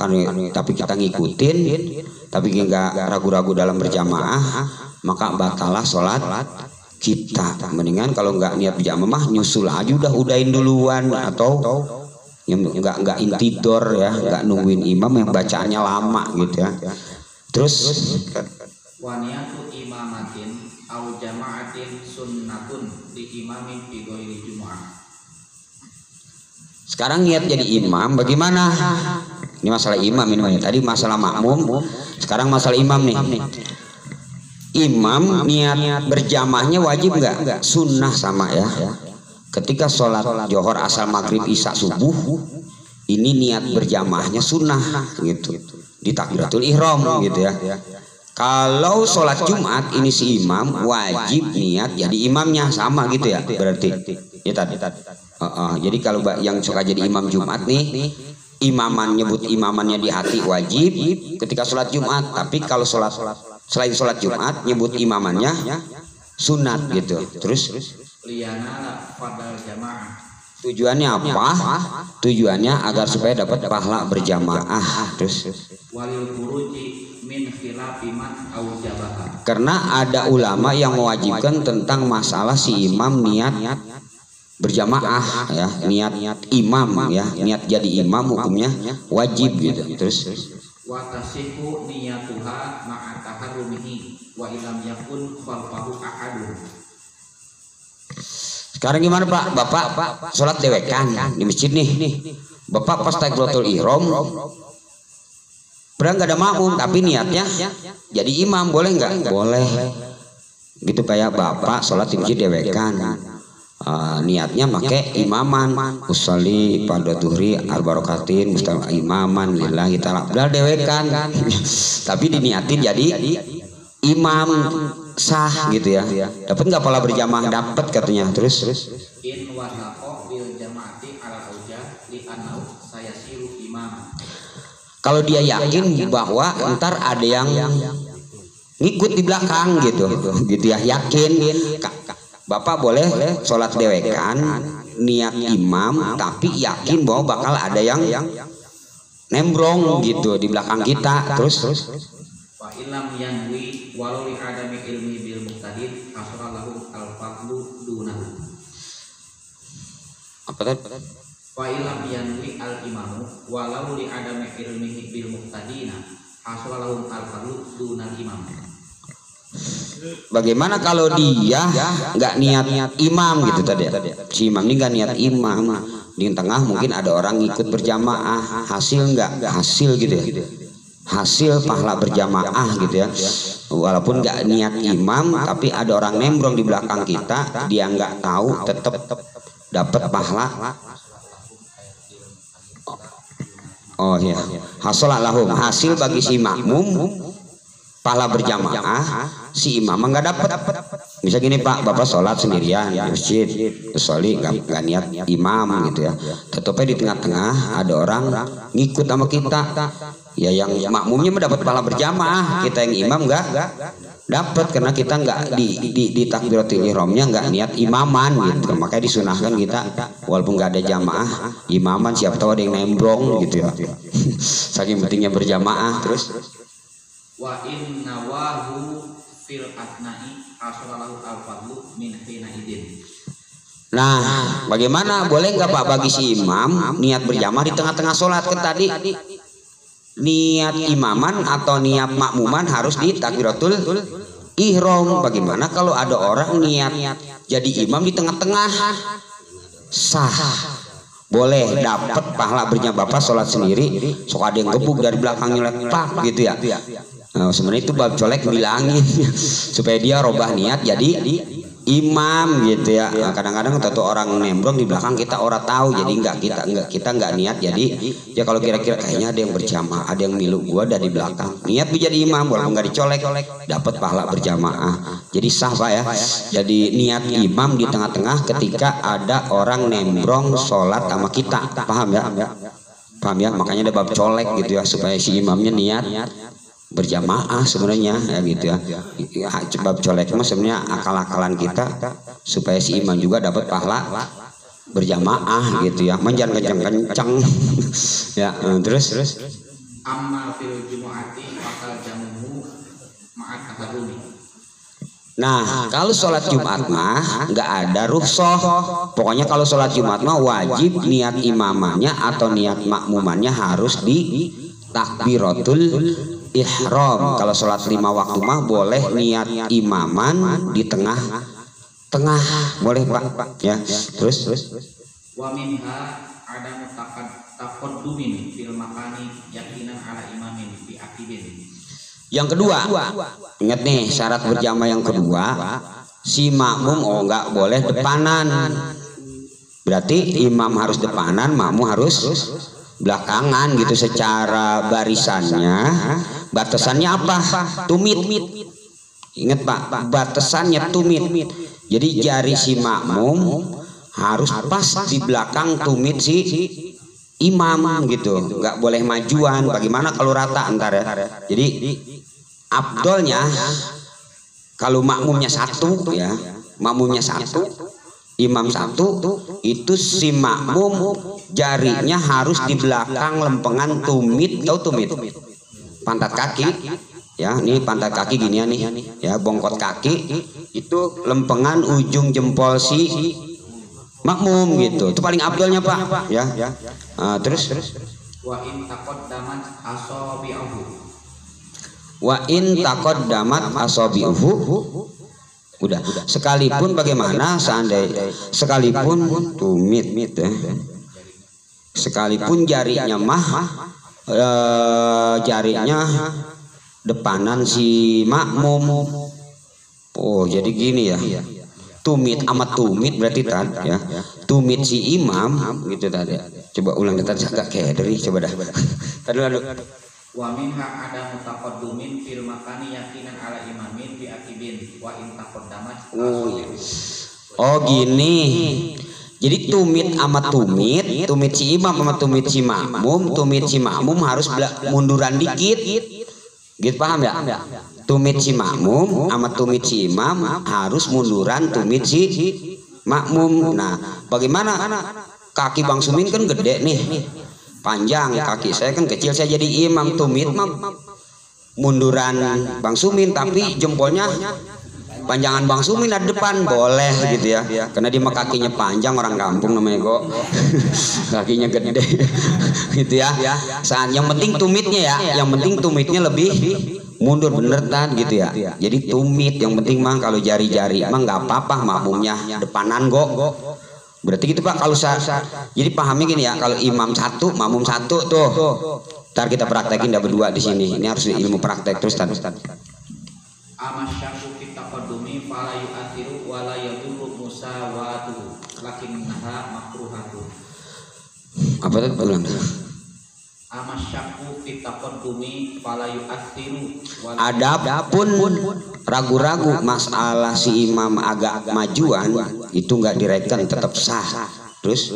tapi kita ngikutin, tapi nggak ragu-ragu dalam berjamaah, maka batalah sholat kita. Mendingan kalau nggak niat berjamaah nyusul aja, udahin duluan, atau yang nggak intidor ya, nggak nungguin imam yang bacaannya lama gitu ya. Terus waniyatu imamatin au jama'atin sunnatun di imamin fi ghairi jumu'ah. Sekarang niat jadi imam bagaimana? Ini masalah imam ini. Tadi masalah makmum, sekarang masalah imam nih. Imam niat berjamaahnya wajib nggak? Sunnah sama ya. Ketika sholat Johor, asal, maghrib, isya, subuh, ini niat berjamaahnya sunnah gitu. Di takbiratul ihram gitu ya. Kalau sholat Jumat ini si imam wajib niat jadi imamnya sama gitu ya. Berarti ya tadi. Jadi kalau yang suka jadi imam Jumat nih, imaman nyebut imamannya di hati wajib ketika sholat Jumat. Tapi kalau selain sholat Jumat nyebut imamannya sunat gitu. Terus tujuannya apa? Tujuannya agar supaya dapat pahala berjamaah. Terus karena ada ulama yang mewajibkan tentang masalah si imam niat berjamaah ya, niat imam ya, niat jadi imam hukumnya wajib gitu. Terus watasihu niyatuha ma'a taharrumihi wa ilam yakun khalfahu ahadun. Sekarang gimana Pak? Bapak sholat dewekan di masjid nih. Bapak pas takbiratul ihram padahal nggak ada makmum tapi niatnya jadi imam, boleh nggak? Boleh gitu Pak ya. Bapak sholat di masjid dewekan, niatnya make imaman, usolli pada duhri arba'rokatin mustawa imaman lillahi ta'ala, padahal dewekan tapi diniatin jadi imam, sah gitu ya. Dapat nggak pola berjamaah? Dapat katanya. Terus in wasaqo bil jamaati ala auja li anau sayasiru imam. Kalau dia yakin bahwa ntar ada yang ngikut di belakang gitu ya, yakin. Bapak boleh sholat dewekan niat imam tapi yakin bahwa bakal ada yang nembrong gitu di belakang kita. Terus wa ilam yanwi walau li adami ilmi bil muqtadin asra lahu al fadlu dunahu. Apa tadi? Wa ilam yanwi al imamu walau li adami ilmi bil muqtadina asra lahu al fadlu dunal imam. Bagaimana kalau dia nggak niat imam gitu tadi? Si imam ini nggak niat imam, di tengah mungkin ada orang ikut berjamaah, hasil nggak? Hasil gitu ya, hasil pahala berjamaah gitu ya. Walaupun nggak niat imam, tapi ada orang nembrong di belakang kita, dia nggak tahu, tetap dapat pahala. Oh ya, hasolalahum, hasil bagi si makmum pahala berjamaah, si imam nggak dapat. Bisa gini Pak, Bapak sholat sendirian di masjid, terus sholi nggak niat imam gitu ya, tetapnya di tengah-tengah ada orang ngikut sama kita, ya yang makmumnya mendapat pahala berjamaah, kita yang imam nggak dapat karena kita nggak di takbiratul ihramnya nggak niat imaman gitu. Makanya disunahkan kita walaupun nggak ada jamaah imaman, siapa tahu ada yang nembrong gitu ya. Saking pentingnya berjamaah. Terus Wa in nawahu fil atna'i asralahu al-fadlu min hina idin. Nah, bagaimana boleh nggak Pak bagi si imam niat berjamaah di tengah-tengah sholat? Kan tadi niat imaman atau niat makmuman harus di takbiratul ihram. Bagaimana kalau ada orang niat jadi imam di tengah-tengah? Sah, boleh dapat pahala berjamaah. Bapak sholat sendiri, sok ada yang gebuk dari belakangnya lepak gitu ya. Nah, sebenarnya itu bab colek bilangin supaya dia robah niat jadi imam gitu ya. Nah, kadang-kadang tuh orang nembrong di belakang kita orang tahu, jadi kita nggak niat. Jadi ya kalau kira-kira kayaknya ada yang berjamaah, ada yang milu gua dari belakang, niat menjadi imam walaupun nggak dicolek, dapat pahala berjamaah. Jadi sah Pak ya. Jadi niat imam di tengah-tengah ketika ada orang nembrong sholat sama kita, paham ya? Paham ya? Makanya ada bab colek gitu ya, supaya si imamnya niat berjamaah sebenarnya ya gitu ya. Bab colek mah sebenarnya akal-akalan kita supaya si imam juga dapat pahala berjamaah gitu ya. Jangan kencang-kencang ya. Terus Amma fil jumu'ati fakal jamuhu ma'at ahadumi. nah, kalau sholat Jumat mah nggak ada rukhsah. Pokoknya kalau sholat Jumat mah wajib niat imamannya atau niat makmumannya harus di takbiratul ihram. Kalau sholat 5 waktu mah boleh niat imaman di tengah, boleh Pak ya. Terus Wa minha ada taqaddumin fil makani yakinan ala imamin bi akibin. yang kedua, ingat nih syarat berjamaah yang kedua, si makmum nggak boleh depanan. Berarti imam harus depanan, makmum harus belakangan gitu secara barisannya. Batasannya apa? Tumit. Ingat Pak, batasannya tumit. Jadi jari si makmum harus pas di belakang tumit si imam gitu, nggak boleh majuan. Bagaimana kalau rata antar ya? Jadi abdolnya kalau makmumnya satu ya, makmumnya satu, imam satu, itu si makmum jarinya harus di belakang lempengan tumit. Tahu tumit? Pantat kaki ya, ini pantat kaki gini ya nih ya, bongkot kaki itu lempengan ujung jempol si makmum gitu. Itu paling abdolnya Pak ya. Terus Wa in taqaddamat asabi'uhu. wa in taqaddamat asabi'uhu. Udah, sekalipun bagaimana seandainya sekalipun tumit ya, sekalipun jarinya mah jarinya depanan si makmum. Oh jadi gini ya, tumit amat tumit berarti tadi ya, tumit si imam gitu tadi. Coba ulang tadi agak kayak dari coba dah. Tadi lalu. Wa minha ada mutaqaddumin fil makani yakinan ala imamin bi akibin wa in taqaddamat Oh gini, Jadi tumit sama tumit si imam sama tumit si makmum harus munduran dikit. Gitu paham ya? Tumit si makmum sama tumit si imam harus munduran tumit si makmum. Nah, bagaimana kaki Bang Sumin kan gede nih, panjang, kaki saya kan kecil, saya jadi imam, tumit munduran Bang Sumin tapi jempolnya panjangan Bang Sumin ada depan, boleh gitu ya, karena dia mah kakinya panjang, orang kampung namanya kok. Kakinya gede gitu ya. Saat yang penting tumitnya ya, yang penting tumitnya lebih mundur bener kan gitu ya. Jadi tumit yang penting mah, kalau jari-jari emang nggak apa-apa, makmumnya depanan kok. Berarti gitu Pak, kalau jadi pahami gini ya, kalau imam satu makmum satu tuh, ntar kita praktekin dah berdua di sini. Ini harus ilmu praktek terus tadi. Amasyaku kita kodumi fala yu'athiru wala yadurru musawatu lakinnaha makruhatu. Apa tadi ulang? Amasyaku kita kodumi fala yu'athiru. Adapun ragu-ragu masalah si imam agak majuan itu nggak direken, tetap sah. Terus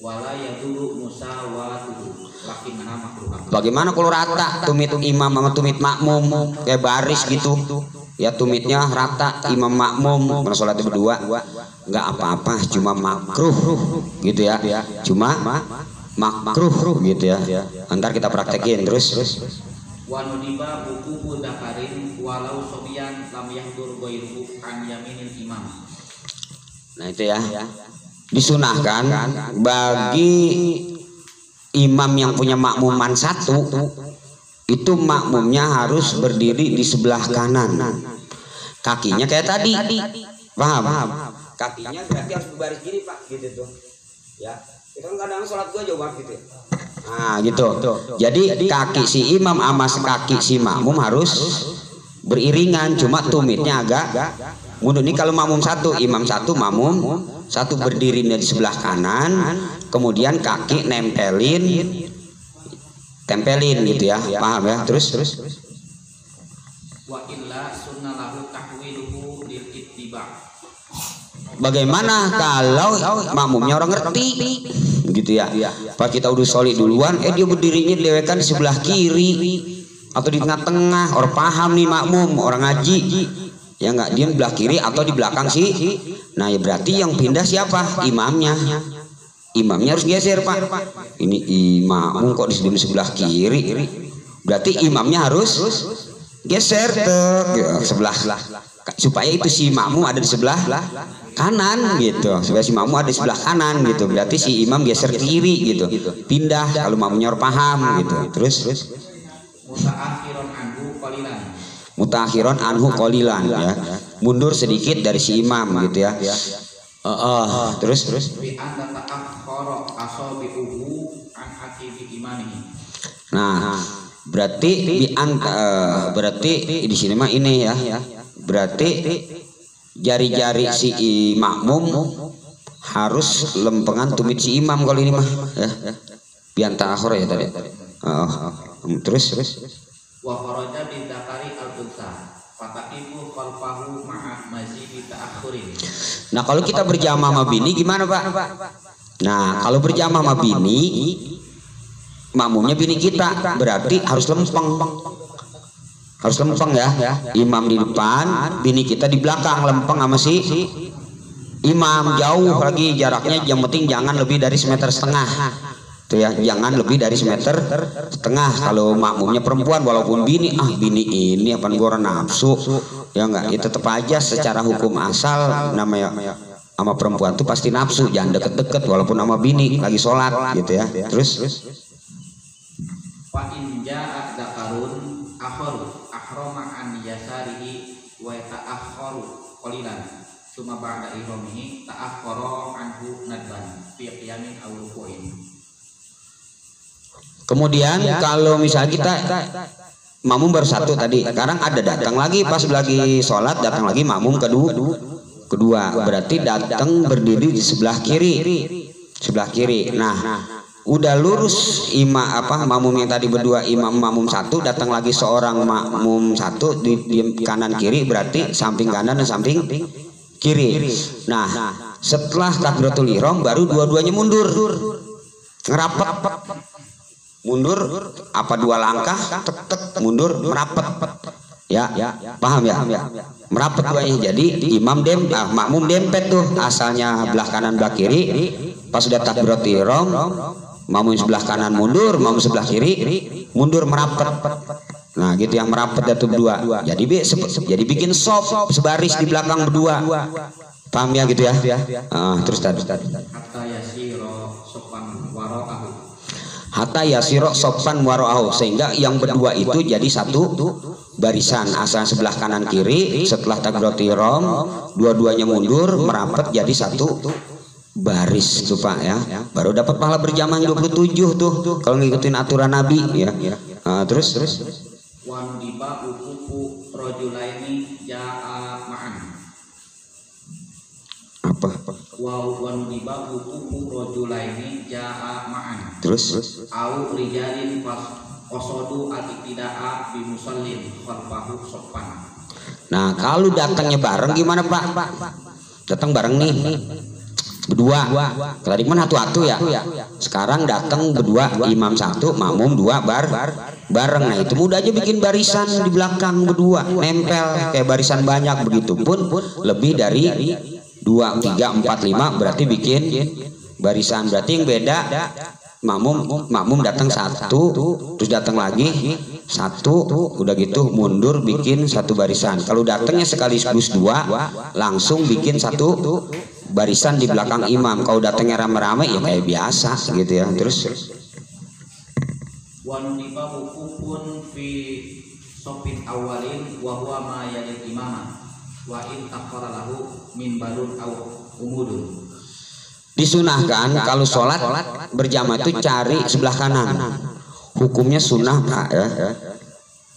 wala yadurru musawatu lakinnaha makruhatu. bagaimana kalau rata tumit imam sama tumit makmum kayak baris gitu? Ya tumitnya rata, imam makmum karena sholatnya berdua, nggak apa-apa, cuma makruh gitu ya, cuma makruh gitu ya. Ntar kita praktekin terus. Wanudiba buku dakarin walau sobian lam yahdur ghairuhu an yaminil imam. Nah itu ya, disunahkan bagi imam yang punya makmuman satu, itu makmumnya harus berdiri di sebelah kanan, kakinya kayak tadi, paham? Kakinya berarti harus berbaris gini Pak, gitu tuh ya. Kita kan kadang sholat gua jauh banget gitu ya. Nah gitu, jadi kaki si imam sama kaki si makmum harus beriringan, cuma tumitnya agak mundur. Ini kalau makmum satu, imam satu, makmum satu berdirinya di sebelah kanan, kemudian kaki tempelin gitu ya, paham ya? Terus Wa illa sunnalahu tahwiluhu lil ittiba. bagaimana kalau makmumnya orang ngerti gitu ya, pas kita udah sholat duluan, dia berdirinya dilewekan di sebelah kiri atau di tengah-tengah, orang paham nih makmum, orang ngaji ya, nggak dia belah kiri atau di belakang sih. Nah ya berarti yang pindah siapa? Imamnya harus geser Pak. Ini imam kok di sebelah kiri, berarti imamnya harus geser ke sebelah, supaya itu si makmum ada di sebelah kanan gitu, supaya si makmum ada di sebelah kanan gitu. Berarti si imam geser ke kiri gitu, pindah kalau makmumnya harus paham gitu. Terus mutakhiron anhu qalilan ya, mundur sedikit dari si imam gitu ya. Terus nah berarti berarti di sini mah ini ya, berarti jari-jari si makmum harus lempengan tumit si imam kalau ini mah ya, bianta akhir ya tadi. Terus Wa kharaja bin dzakari al-unsa fataqifu khalfahu ma'a mazidi ta'akhurin. Nah kalau kita berjamaah sama bini gimana Pak? Nah kalau berjamaah sama bini, makmumnya bini kita, berarti harus lempeng ya. Imam di depan, bini kita di belakang, lempeng sama si imam, jauh lagi jaraknya, yang penting jangan lebih dari 1,5 meter tuh ya, jangan lebih dari 1,5 meter. Kalau makmumnya perempuan, walaupun bini ini apa gua nafsu ya enggak, itu tetap aja secara hukum asal namanya sama perempuan tuh pasti nafsu, jangan deket-deket walaupun sama bini lagi sholat gitu ya. Terus Fa in ja'a dzakarun akharu ahrama an yasarihi wa ta'akhkharu qalilan summa ba'da ihramihi ta'akhkhara anhu nadban fi qiyamin aw ruku'in. Kemudian kalau misalnya kita makmum baru satu tadi, sekarang ada datang lagi pas lagi sholat, datang lagi makmum kedua, berarti datang berdiri di sebelah kiri. Nah udah lurus makmum yang tadi berdua, imam makmum satu, datang lagi seorang makmum satu di kanan kiri, berarti samping kanan dan samping kiri. Nah, setelah takbiratul ihram baru dua-duanya mundur, ngerapat, mundur apa 2 langkah, tek tek mundur, merapat. Ya, paham ya? Merapat duanya. Jadi makmum dempet tuh, asalnya belah kanan belah kiri. Pas sudah takbiratul ihram, makmum sebelah kanan mundur, makmum sebelah kiri mundur, merapat. Nah gitu yang merapat datu berdua. Jadi bikin sop sebaris di belakang berdua. Paham ya gitu ya? Terus tadi. Hatta yasiro sopan waro'ahu, sehingga yang berdua itu jadi satu barisan, asal sebelah kanan kiri. Setelah takbiratul ihram dua-duanya mundur, merapat jadi satu baris tuh Pak ya. Baru dapat pahala berjamaah 27 tuh kalau ngikutin aturan Nabi ya. Terus wanudiba ukuku rojulaini ja'a ma'an. Apa? Wanudiba ukuku rojulaini ja'a ma'an. Terus au rijalin qasodu al-ibtida'a bi musallin khalfahu sopan. Nah kalau datangnya bareng gimana Pak? Datang bareng nih berdua, tadi mana atu-atu ya. Sekarang datang berdua, imam 1, makmum 2 bareng. Nah itu mudah aja bikin barisan di belakang berdua, nempel kayak barisan banyak. Begitupun lebih dari 2, 3, 4, 5 berarti bikin barisan. Berarti yang beda makmum datang 1, terus datang lagi 1, udah gitu mundur bikin 1 barisan. Kalau datangnya sekaligus 2 langsung bikin 1 barisan di belakang imam. Kalau datangnya rame-rame ya kayak biasa gitu ya. Terus wanudiba ukupun fi sopin awalin wa huwa ma yalil imama wa in takhara lahu min balun aw umudun. Disunahkan kalau sholat berjamaah itu cari sebelah kanan. Hukumnya sunnah Pak ya.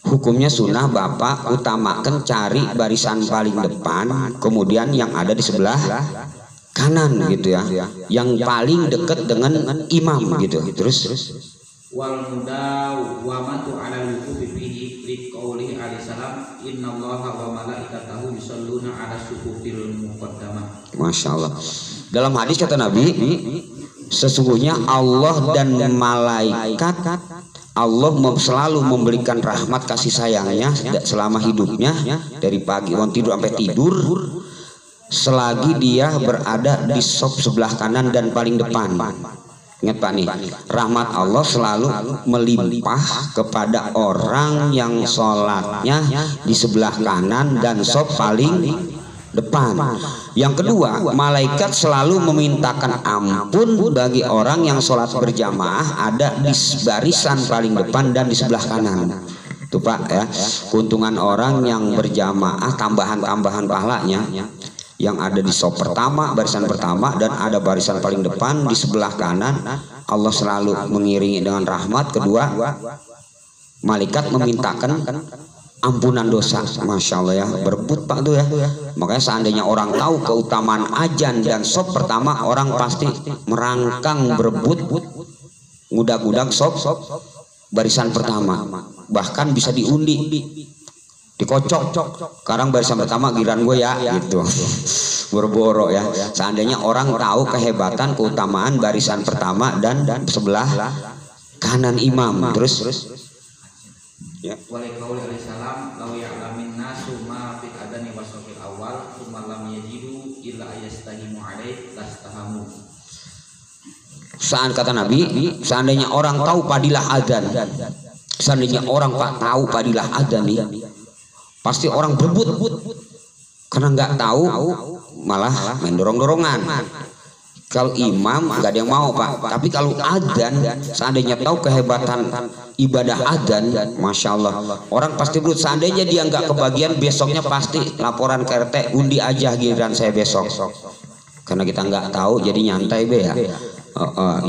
Hukumnya sunnah Bapak utamakan cari barisan paling depan, kemudian yang ada di sebelah kanan gitu ya, yang paling dekat dengan imam gitu. Terus wal mudaw wa matu ala wuqufi fihi li qouli alaihi salam innallaha wa malaikatahu yusholluna ala sufufil muqaddamah. Masya Allah. Dalam hadis kata Nabi, sesungguhnya Allah dan malaikat Allah selalu memberikan rahmat kasih sayangnya selama hidupnya, dari pagi bangun tidur sampai tidur, selagi dia berada di sop sebelah kanan dan paling depan. Ingat Pak nih, rahmat Allah selalu melimpah kepada orang yang sholatnya di sebelah kanan dan sop paling depan. Yang kedua, malaikat selalu memintakan ampun bagi orang yang sholat berjamaah ada di barisan paling depan dan di sebelah kanan. Tuh Pak ya, keuntungan orang yang berjamaah, tambahan pahalanya yang ada di sop pertama, barisan pertama, dan ada barisan paling depan di sebelah kanan. Allah selalu mengiringi dengan rahmat. Kedua, malaikat memintakan ampunan dosa. Masya Allah ya, berebut Pak tuh ya. Makanya seandainya orang tahu keutamaan azan dan sop pertama, orang pasti merangkang berebut ngudak-ngudak sop barisan pertama, bahkan bisa diundi, dikocok. Sekarang barisan pertama giliran gue ya gitu. Boro-boro ya. Seandainya orang tahu kehebatan keutamaan barisan pertama dan sebelah kanan imam. Terus ya. Wali qauli alaihi salam law ya'lamin nasu ma fil adani wa safil awal tsumma lam yajidu illa yastahimu alaihi lastahamu. Saat kata Nabi, seandainya orang tahu padilah adzan, seandainya orang tahu padilah adzan nih, pasti orang berebut, karena nggak tahu malah main dorong-dorongan. Kalau imam nggak ada yang mau Pak, tapi kalau adzan, seandainya tahu kehebatan ibadah adzan, Masya Allah, orang pasti belut. Seandainya dia nggak kebagian, besoknya pasti laporan ke RT, undi aja giliran saya besok. Karena kita nggak tahu, jadi nyantai be ya.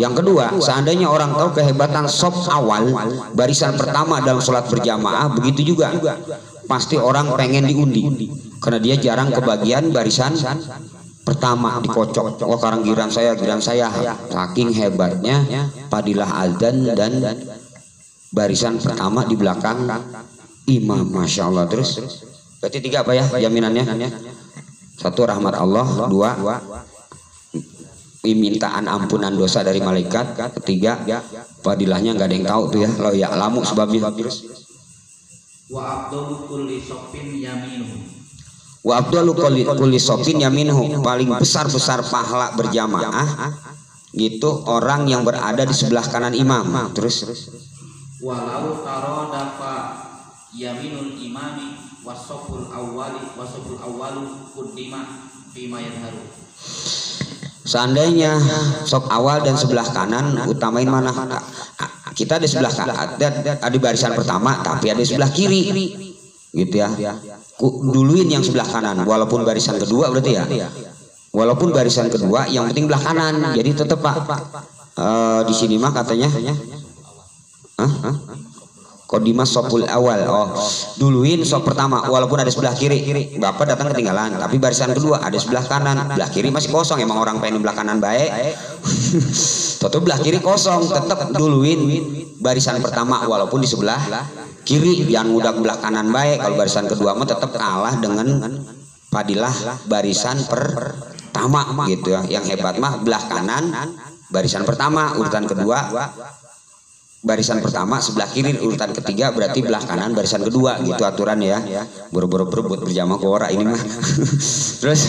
Yang kedua, seandainya orang tahu kehebatan sop awal, barisan pertama dalam sholat berjamaah, begitu juga pasti orang pengen diundi, karena dia jarang kebagian barisan pertama, dikocok. Oh sekarang giliran saya. Saking hebatnya padilah azan dan barisan pertama di belakang imam. Masya Allah. Terus berarti 3 apa ya jaminannya? Satu, rahmat Allah. Dua, mintaan ampunan dosa dari malaikat. Ketiga, fadilahnya nggak ada yang tahu tuh ya, lo ya lamu sebabnya. Wa afdalu kulli sofin yaminuhu. Wa afdalu kulli sofin yaminuhu, paling besar-besar pahala berjamaah gitu orang yang berada di sebelah kanan imam. Terus Walau tarodafa yaminul imami wasoful awwalu kuddima fima yanharu. Seandainya sok awal dan sebelah kanan, utamain mana? Kita ada sebelah kanan, ada di barisan pertama, tapi ada di sebelah kiri, gitu ya. Duluin yang sebelah kanan, walaupun barisan kedua berarti ya. Walaupun barisan kedua, yang penting belah kanan. Jadi tetap Pak, di sini mah katanya, Kodimas sopul awal. Oh, duluin sop pertama walaupun ada sebelah kiri. Bapak datang ketinggalan, tapi barisan kedua ada sebelah kanan, belah kiri masih kosong. Emang orang pengen belah kanan baik. Toto belah kiri kosong, tetap duluin barisan pertama walaupun di sebelah kiri. Yang udah belah kanan baik. Kalau barisan kedua mah tetap kalah dengan fadilah barisan pertama gitu ya. Yang hebat mah belah kanan barisan pertama, urutan kedua barisan pertama, sebelah kiri urutan ketiga, berarti belah kanan barisan kedua, gitu aturan ya. Boro-boro berebut berjamaah ke ora ini mah. Terus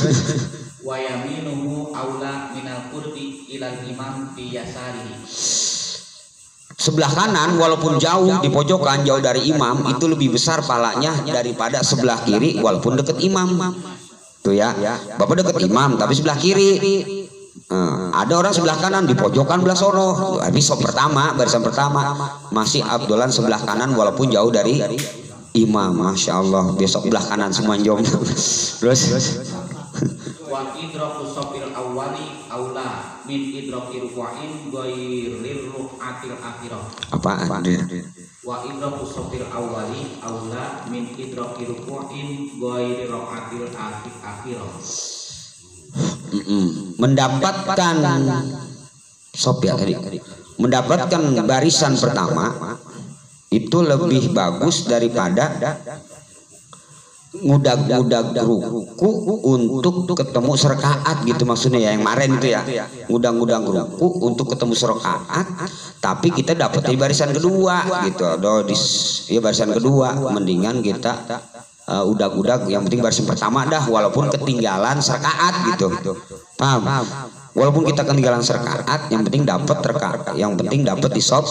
Wa yaminuhu aula minal qurbi ilal imam fi yasarihi. Sebelah kanan walaupun jauh di pojokan, jauh dari imam, itu lebih besar pahalanya daripada sebelah kiri walaupun dekat imam. Tuh ya, Bapak dekat imam tapi sebelah kiri. Ada orang sebelah kanan di pojokan belah sono, habis sop pertama barisan pertama masih abdolan sebelah kanan walaupun jauh dari imam. Masya Allah, besok belah kanan semua jom. Terus Wa idraku sopil awwali aula min idraki ruku'in ghairil ru'atil akhirah. apa? Wa idraku sopil awwali aula min idraki ruku'in ghairil ru'atil akhirah. Mendapatkan sop ya tadi, mendapatkan barisan pertama itu lebih bagus daripada ngudag-ngudag ruku untuk ketemu serakaat gitu maksudnya ya, yang kemarin itu ya, ngudag-ngudag ruku untuk ketemu serakaat tapi kita dapat di barisan kedua gitu. Ya barisan kedua mendingan kita udag-udag yang penting barisan pertama dah walaupun ketinggalan serakaat gitu. Paham? Walaupun kita ketinggalan serakaat, yang penting dapat rakaat, yang penting dapat di sop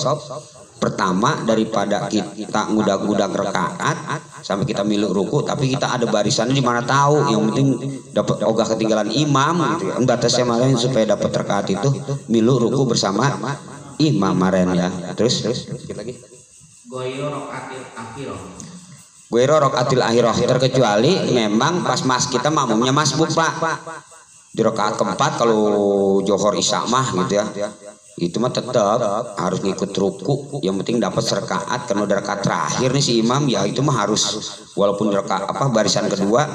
pertama daripada kita ngudag-ngudag rakaat sampai kita milu ruku tapi kita ada barisannya di mana tahu. Yang penting dapat ogah ketinggalan imam gitu ya. Batasnya kemarin supaya dapat rakaat itu milu ruku bersama imam kemarin ya. Terus sedikit lagi. Goiro rokaatil akhirah, terkecuali memang pas mas kita makmumnya masbuk Pak. Di rakaat keempat kalau johor isya mah gitu ya, itu mah tetap harus ngikut ruku. Yang penting dapat serakaat, karena udah rakaat terakhir nih si imam ya, itu mah harus walaupun rakaat barisan kedua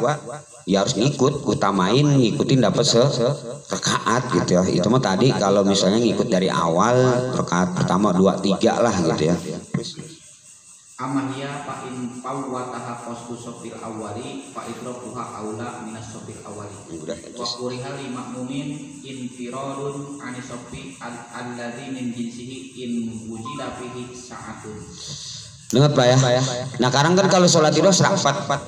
ya harus ngikut, utamain ngikutin dapat serakaat gitu ya. Itu mah tadi kalau misalnya ngikut dari awal rakaat pertama 2 3 lah gitu ya. Amahya fa in fawwataha qasdu sofil awwali fa idrakuha aula minas sofil awwali. Wa quriha li makmumin infiradun ani sofi alladzi min jinsihi in wujida fihi sa'atun. Dengar Pak ya. Nah sekarang kan kalau sholat itu rapat,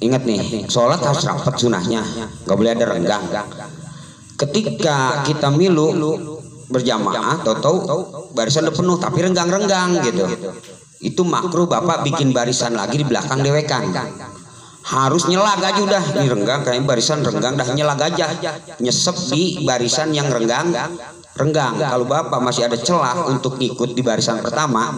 ingat nih, sholat harus rapat sunahnya, nggak boleh ada renggang. Ketika kita milu berjamaah, tahu barisan udah penuh tapi renggang-renggang gitu, itu makruh Bapak bikin barisan lagi di belakang dewekan. Harus nyelag aja udah, ini renggang kayak barisan renggang dah, nyelag aja, nyesep di barisan yang renggang. Kalau Bapak masih ada celah untuk ikut di barisan pertama,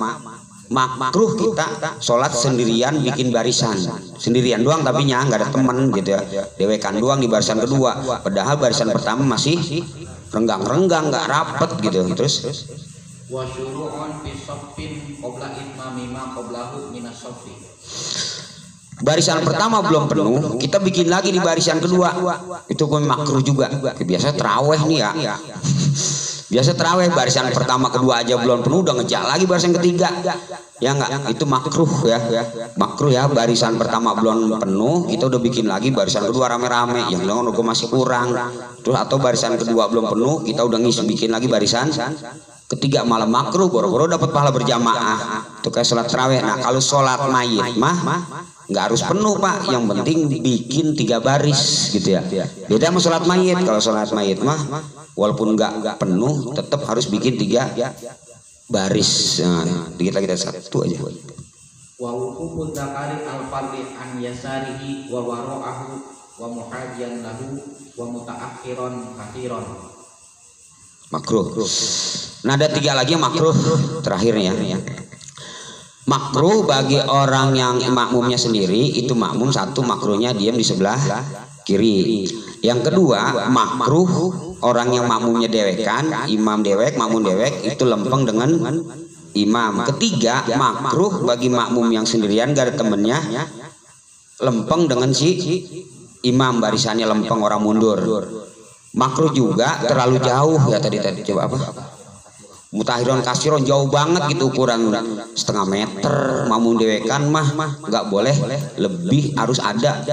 makruh kita sholat sendirian bikin barisan sendirian doang, tapi nya nggak ada temen gitu ya, dewekan doang di barisan kedua, padahal barisan pertama masih renggang nggak rapet gitu. Terus wa syuru'un fi shaffin qabla itmami ma qablahu minas shaffi. Barisan pertama belum penuh, kita bikin lagi di barisan kedua, itu pun makruh juga. Biasa terawih nih ya, Biasa terawih barisan pertama kedua aja belum penuh udah ngejak lagi barisan ketiga. Ya enggak, itu makruh ya. Makruh ya, barisan pertama belum penuh kita udah bikin lagi barisan kedua rame-rame. Yang bilang gue masih kurang. Terus atau barisan kedua belum penuh kita udah bikin lagi barisan ketiga, malam makruh boro-boro dapat pahala berjamaah. Itu kayak sholat terawih. Nah, kalau sholat mayit mah nggak harus penuh Pak, yang penting bikin 3 baris gitu ya. Beda sama sholat mayit. Kalau sholat mayit mah walaupun nggak penuh tetap harus bikin 3 baris. Nah, dikit lagi dari 1 aja. Wa wuqufun dzakari al-fardhi an yasarihi wa wara'ahu wa muhajiyan lahu wa mutaakhiron kathiron. Makruh. Nah, ada 3 lagi yang makruh terakhirnya ya. Makruh bagi orang yang makmumnya sendiri, itu makmum satu makruhnya diam di sebelah kiri. Yang kedua, makruh orang yang makmumnya dewekan, imam dewek, makmum dewek, itu lempeng dengan imam. Ketiga, makruh bagi makmum yang sendirian gak ada temennya, lempeng dengan si imam, barisannya lempeng orang mundur. Makruh juga terlalu jauh ya, tadi coba apa? Mutahiron kasiron jauh banget gitu, ukuran setengah meter. Makmum dewekan mah nggak boleh lebih, harus ada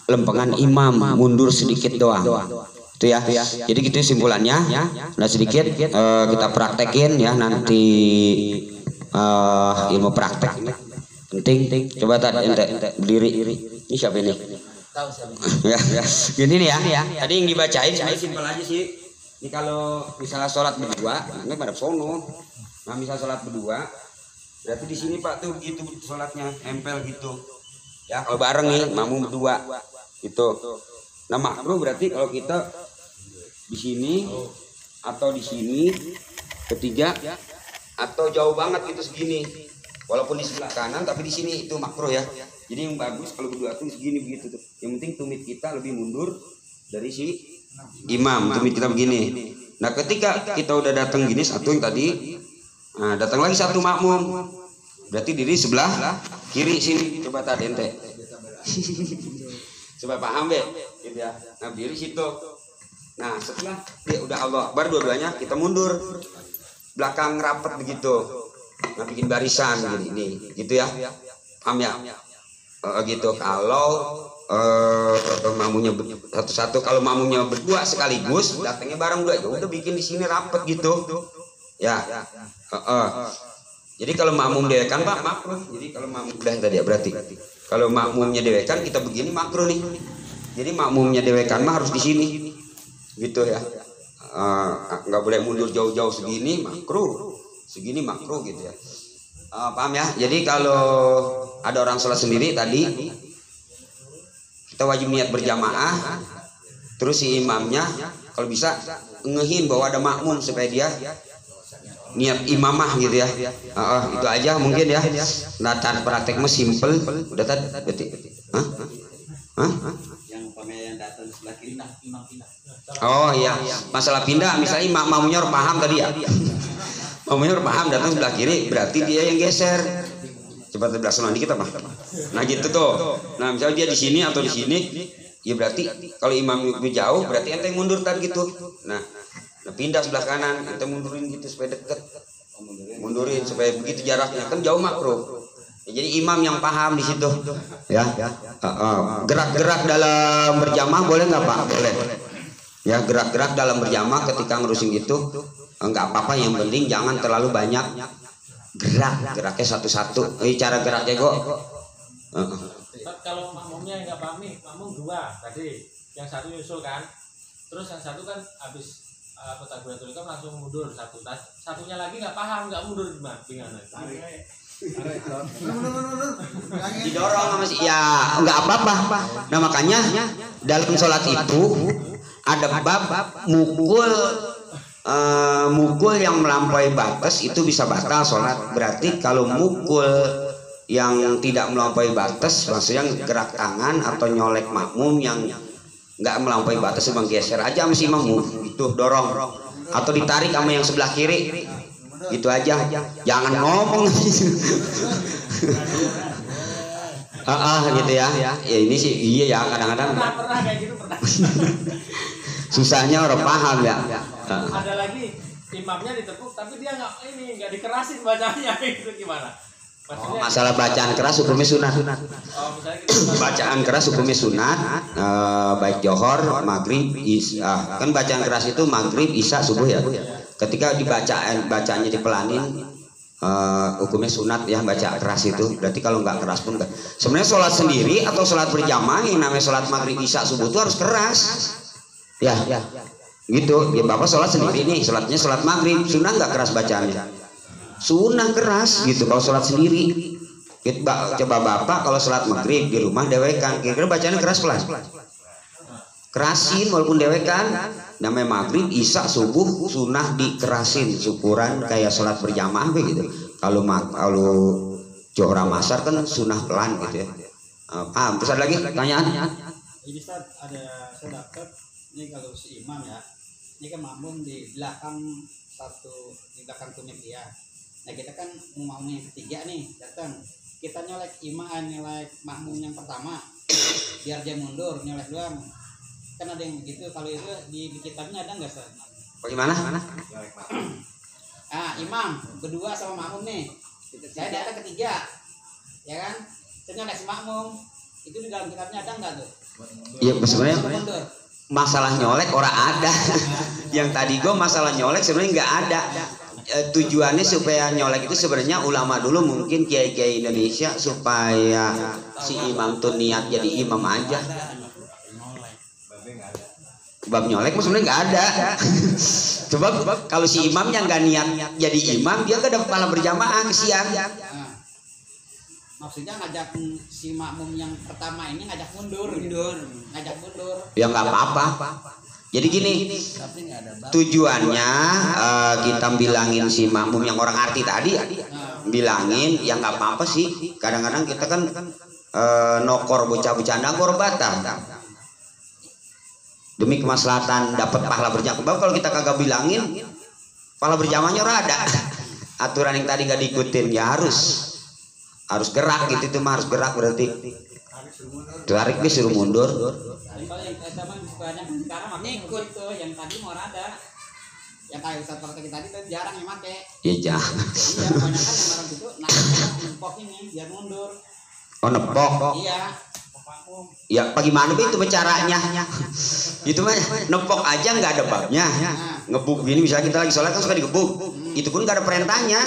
lempengan imam, mundur sedikit doang. Itu ya. Jadi gitu simpulannya. Nah sedikit kita praktekin ya nanti, ilmu praktek penting. Coba tadi berdiri. Ini siapa ini? Ya. Gini nih ya. Tadi yang dibacain simpel aja sih. Ini kalau misalnya sholat berdua, ini pada sono. Nah misal sholat berdua, berarti di sini Pak tuh gitu sholatnya, empel gitu. Ya kalau bareng nih, makmum berdua, gitu. Nah makruh berarti kalau kita di sini atau di sini, ketiga atau jauh banget gitu segini. Walaupun di sebelah kanan, tapi di sini itu makruh ya. Jadi yang bagus kalau berdua tuh segini begitu tuh. Yang penting tumit kita lebih mundur dari si imam, tumit kita begini. Nah ketika kita udah datang gini satu yang tadi, nah datang lagi satu makmum, berarti diri sebelah kiri sini. Coba tadi ente coba paham be gitu ya. Nah diri situ. Nah setelah dia udah Allah Akbar dua-duanya, kita mundur belakang rapat begitu. Nah bikin barisan gini gitu ya, paham ya? Gitu. Kalau makmumnya satu-satu, kalau makmumnya berdua sekaligus datangnya bareng dua, ya udah bikin di sini rapet gitu ya. Jadi kalau makmum dewekan Pak makruh. Jadi kalau makmum udah tadi ya, berarti kalau makmumnya dewekan kita begini makruh nih. Jadi makmumnya dewekan mah harus di sini gitu ya. Nggak boleh mundur jauh-jauh segini, makruh. Segini makruh gitu ya. Paham ya? Jadi kalau ada orang sholat sendiri tadi, kita wajib niat berjamaah. Terus si imamnya kalau bisa ngehin bahwa ada makmum supaya dia niat imamah gitu ya. Itu aja mungkin ya. Nah, cara praktek mah simple. Udah tadi berarti. Yang pemain datang sebelah kiri nah imam pindah. Oh iya, masalah pindah misalnya makmumnya paham tadi ya. Makmumnya paham datang sebelah kiri, berarti dia yang geser. Coba sebelah sana dikit apa? Nah gitu tuh. Nah misalnya dia di sini atau di sini, ya berarti kalau imam itu jauh, berarti ente mundur tadi gitu. Nah pindah sebelah kanan, ente mundurin gitu supaya deket. Mundurin supaya begitu jaraknya, kan jauh makruh. Ya, jadi imam yang paham di situ. Ya. Gerak-gerak dalam berjamaah boleh nggak Pak? Boleh. Ya gerak-gerak dalam berjamaah ketika ngurusin gitu, nggak apa-apa. Yang penting jangan terlalu banyak geraknya satu-satu. Cara geraknya kok. Kalau makmumnya nggak paham nih, makmum dua tadi, yang satu nyusul kan, terus yang satu kan habis takbiratul ihram langsung mundur satu, satunya lagi nggak paham, nggak mundur gimana? Didorong sama si, ya nggak apa-apa. Nah makanya dalam sholat itu ada bab mukul yang melampaui batas itu bisa batal sholat. Berarti kalau mukul yang tidak melampaui batas, maksudnya gerak tangan atau nyolek makmum yang nggak melampaui batas, cuma geser aja sama si makmum itu, dorong atau ditarik sama yang sebelah kiri gitu aja, jangan ngomong gitu ya. Ya ini sih iya ya, kadang-kadang susahnya orang paham ya. Ada lagi imamnya ditepuk tapi dia nggak dikerasin bacanya itu gimana? Maksudnya, Masalah bacaan keras hukumnya sunat. misalnya kita Bacaan keras hukumnya sunat, baik johor, maghrib, isya. Kan bacaan keras itu maghrib, isya, subuh ya. Ketika bacaannya dipelanin, hukumnya sunat ya baca keras itu. Berarti kalau nggak keras pun nggak. Sebenarnya sholat sendiri atau sholat berjamaah yang namanya sholat maghrib, isya, subuh itu harus keras. Ya, gitu. Ya bapak sholat sendiri nih, sholatnya sholat maghrib, sunah nggak keras bacaannya? Sunah keras gitu kalau sholat sendiri. Coba bapak kalau sholat maghrib di rumah dewekan, kira-kira bacanya keras pelan? Kerasin walaupun dewekan. Namanya maghrib, isya, subuh sunah dikerasin, syukuran kayak sholat berjamaah begitu. Kalau johor masar kan sunah pelan gitu ya. Terus ada lagi pertanyaan? Ini Ustaz, saya dapat ini kalau si imam ya, ini kan makmum di belakang tumit dia. Nah kita kan mau yang ketiga nih datang, kita nyolek makmum yang pertama biar dia mundur, nyolek doang. Kan ada yang begitu. Kalau itu di kitabnya ada nggak Ustaz? Bagaimana? Imam berdua sama makmum nih, saya datang ketiga ya kan, saya nyolek si makmum, itu di dalam kitabnya ada nggak tuh? Iya sebenarnya Mundur. masalah nyolek orang ada. Yang tadi gue masalah nyolek sebenarnya nggak ada. Tujuannya supaya nyolek itu sebenarnya ulama dulu mungkin kiai-kiai Indonesia supaya si imam tuh niat jadi imam aja. Bab nyolek sebenarnya nggak ada. Coba kalau si imamnya nggak niat jadi imam, dia nggak ada kepala berjamaah kesian. Maksudnya ngajak si makmum yang pertama ini ngajak mundur. Ya nggak apa-apa. Jadi gini, tujuannya kita bilangin si makmum yang orang arti tadi, bilangin ya nggak apa-apa sih. Kadang-kadang kita kan nokor bocah-bocah nagor batal. Demi kemaslahatan dapat pahala berjamaah. Kalau kita kagak bilangin, pahala berjamaahnya ada. Aturan yang tadi nggak diikutin ya harus gerak gitu, itu mah harus gerak berarti. Tarik dia suruh mundur. Kalau yang sekarang ikut tuh yang tadi mau ada, yang kayak Ustaz Praktek tadi kan jarang yang make. Iya jangan. Iya banyak kan yang orang gitu, nempok ini biar mundur. Oh nepok. Iya. Ya bagaimana itu caranya? Itu mah nepok aja nggak ada babnya. Ngebuk gini misalnya kita lagi sholat kan suka digebuk. Itu pun nggak ada perintahnya.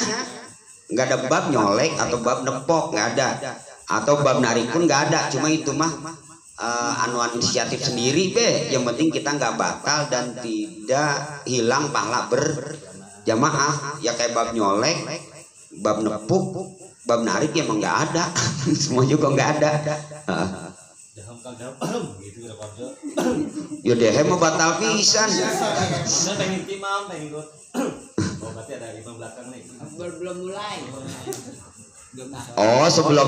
Nggak ada bab nyolek atau bab nepok, nggak ada. Atau bab narik pun nggak ada. Cuma itu mah anuan inisiatif sendiri be. Yang penting kita nggak batal dan tidak hilang pahala berjamaah. Ya kayak bab nyolek, bab nepuk, bab narik ya emang nggak ada. Semua juga nggak ada. Ya dehem mah batal pisan. pengen imam, pengen ikut. Oh berarti ada imam belakang nih. Belum mulai. Oh sebelum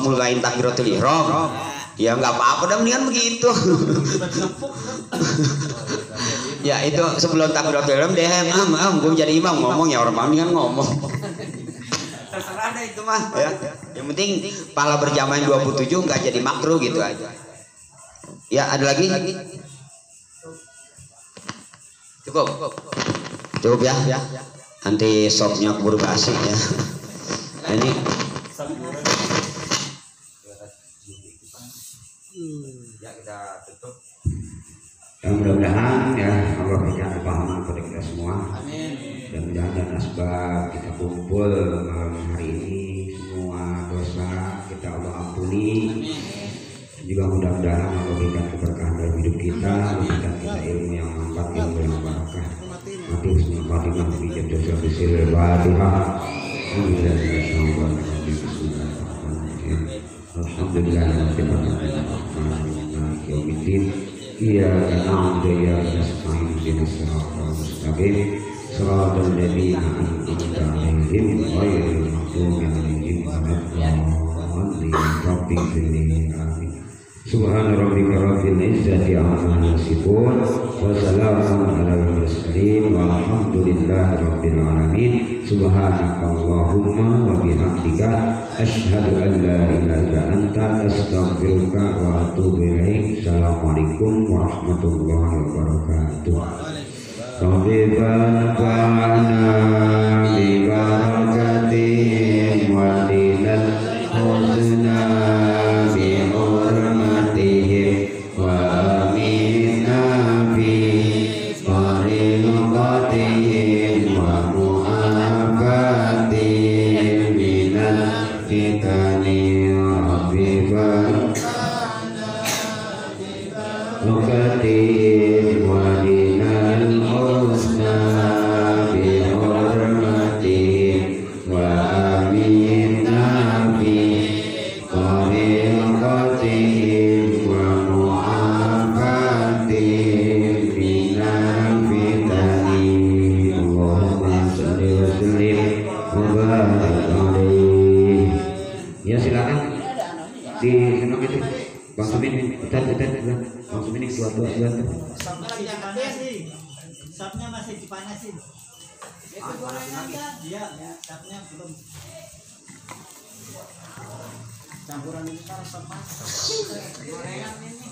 mulai takbiratul ihram. Ya nggak apa-apa dah, mendingan begitu. Ya itu sebelum takbiratul ihram dehem gue jadi imam ngomong ya orang mendingan ngomong. Terserah deh itu mah ya. Yang penting pahala berjamaah 27 nggak jadi makruh gitu aja. Ya ada lagi? Cukup ya. Nanti sopnya keburu basi ya. Ini ya kita tutup. Ya mudah-mudahan ya Allah berikan kepahaman kepada kita semua. Amin. Dan mudah-mudahan asbab kita kumpul malam hari ini semua dosa kita Allah ampuni. Juga mudah-mudahan Allah berikan keberkahan dalam hidup kita, berikan kita ilmu yang manfaat, ilmu yang barakah. Mati husnul khatimah fi jannati bisiril Fatihah. Alhamdulillah rabbil alamin. Iyyaka na'budu wa iyyaka nasta'in ihdinas siratal mustaqim siratal ladzina an'amta 'alaihim ghairil maghdubi 'alaihim waladdallin. Subhana rabbika rabbil izzati amma yasifun wa salamun alal mursalin walhamdulillahi rabbil alamin. Subhanakallahumma wa bihamdika asyhadu an la ilaha illa anta astaghfiruka wa atubu ilaik. Assalamualaikum warahmatullahi wabarakatuh. Sobiban kana bibarakatihim wa dinal husna bihurmatihim wa amina bi tariqatihim wa mu'afatihim minal fitani Sobiban Nukatin wadinal husna bihormatin wa amin nabi tariqatihim wa mu'afatin minal fitani Allahumma salli wa sallim wa barik alaih. Ya silakan di senang itu Bang Sumin, udah, Bang Sumin ini dua. Sapnya lagi dipanasin. Sapnya masih dipanasin. Itu gorengan kan? Iya, sapnya belum. Campuran ini kan sop gorengan ini.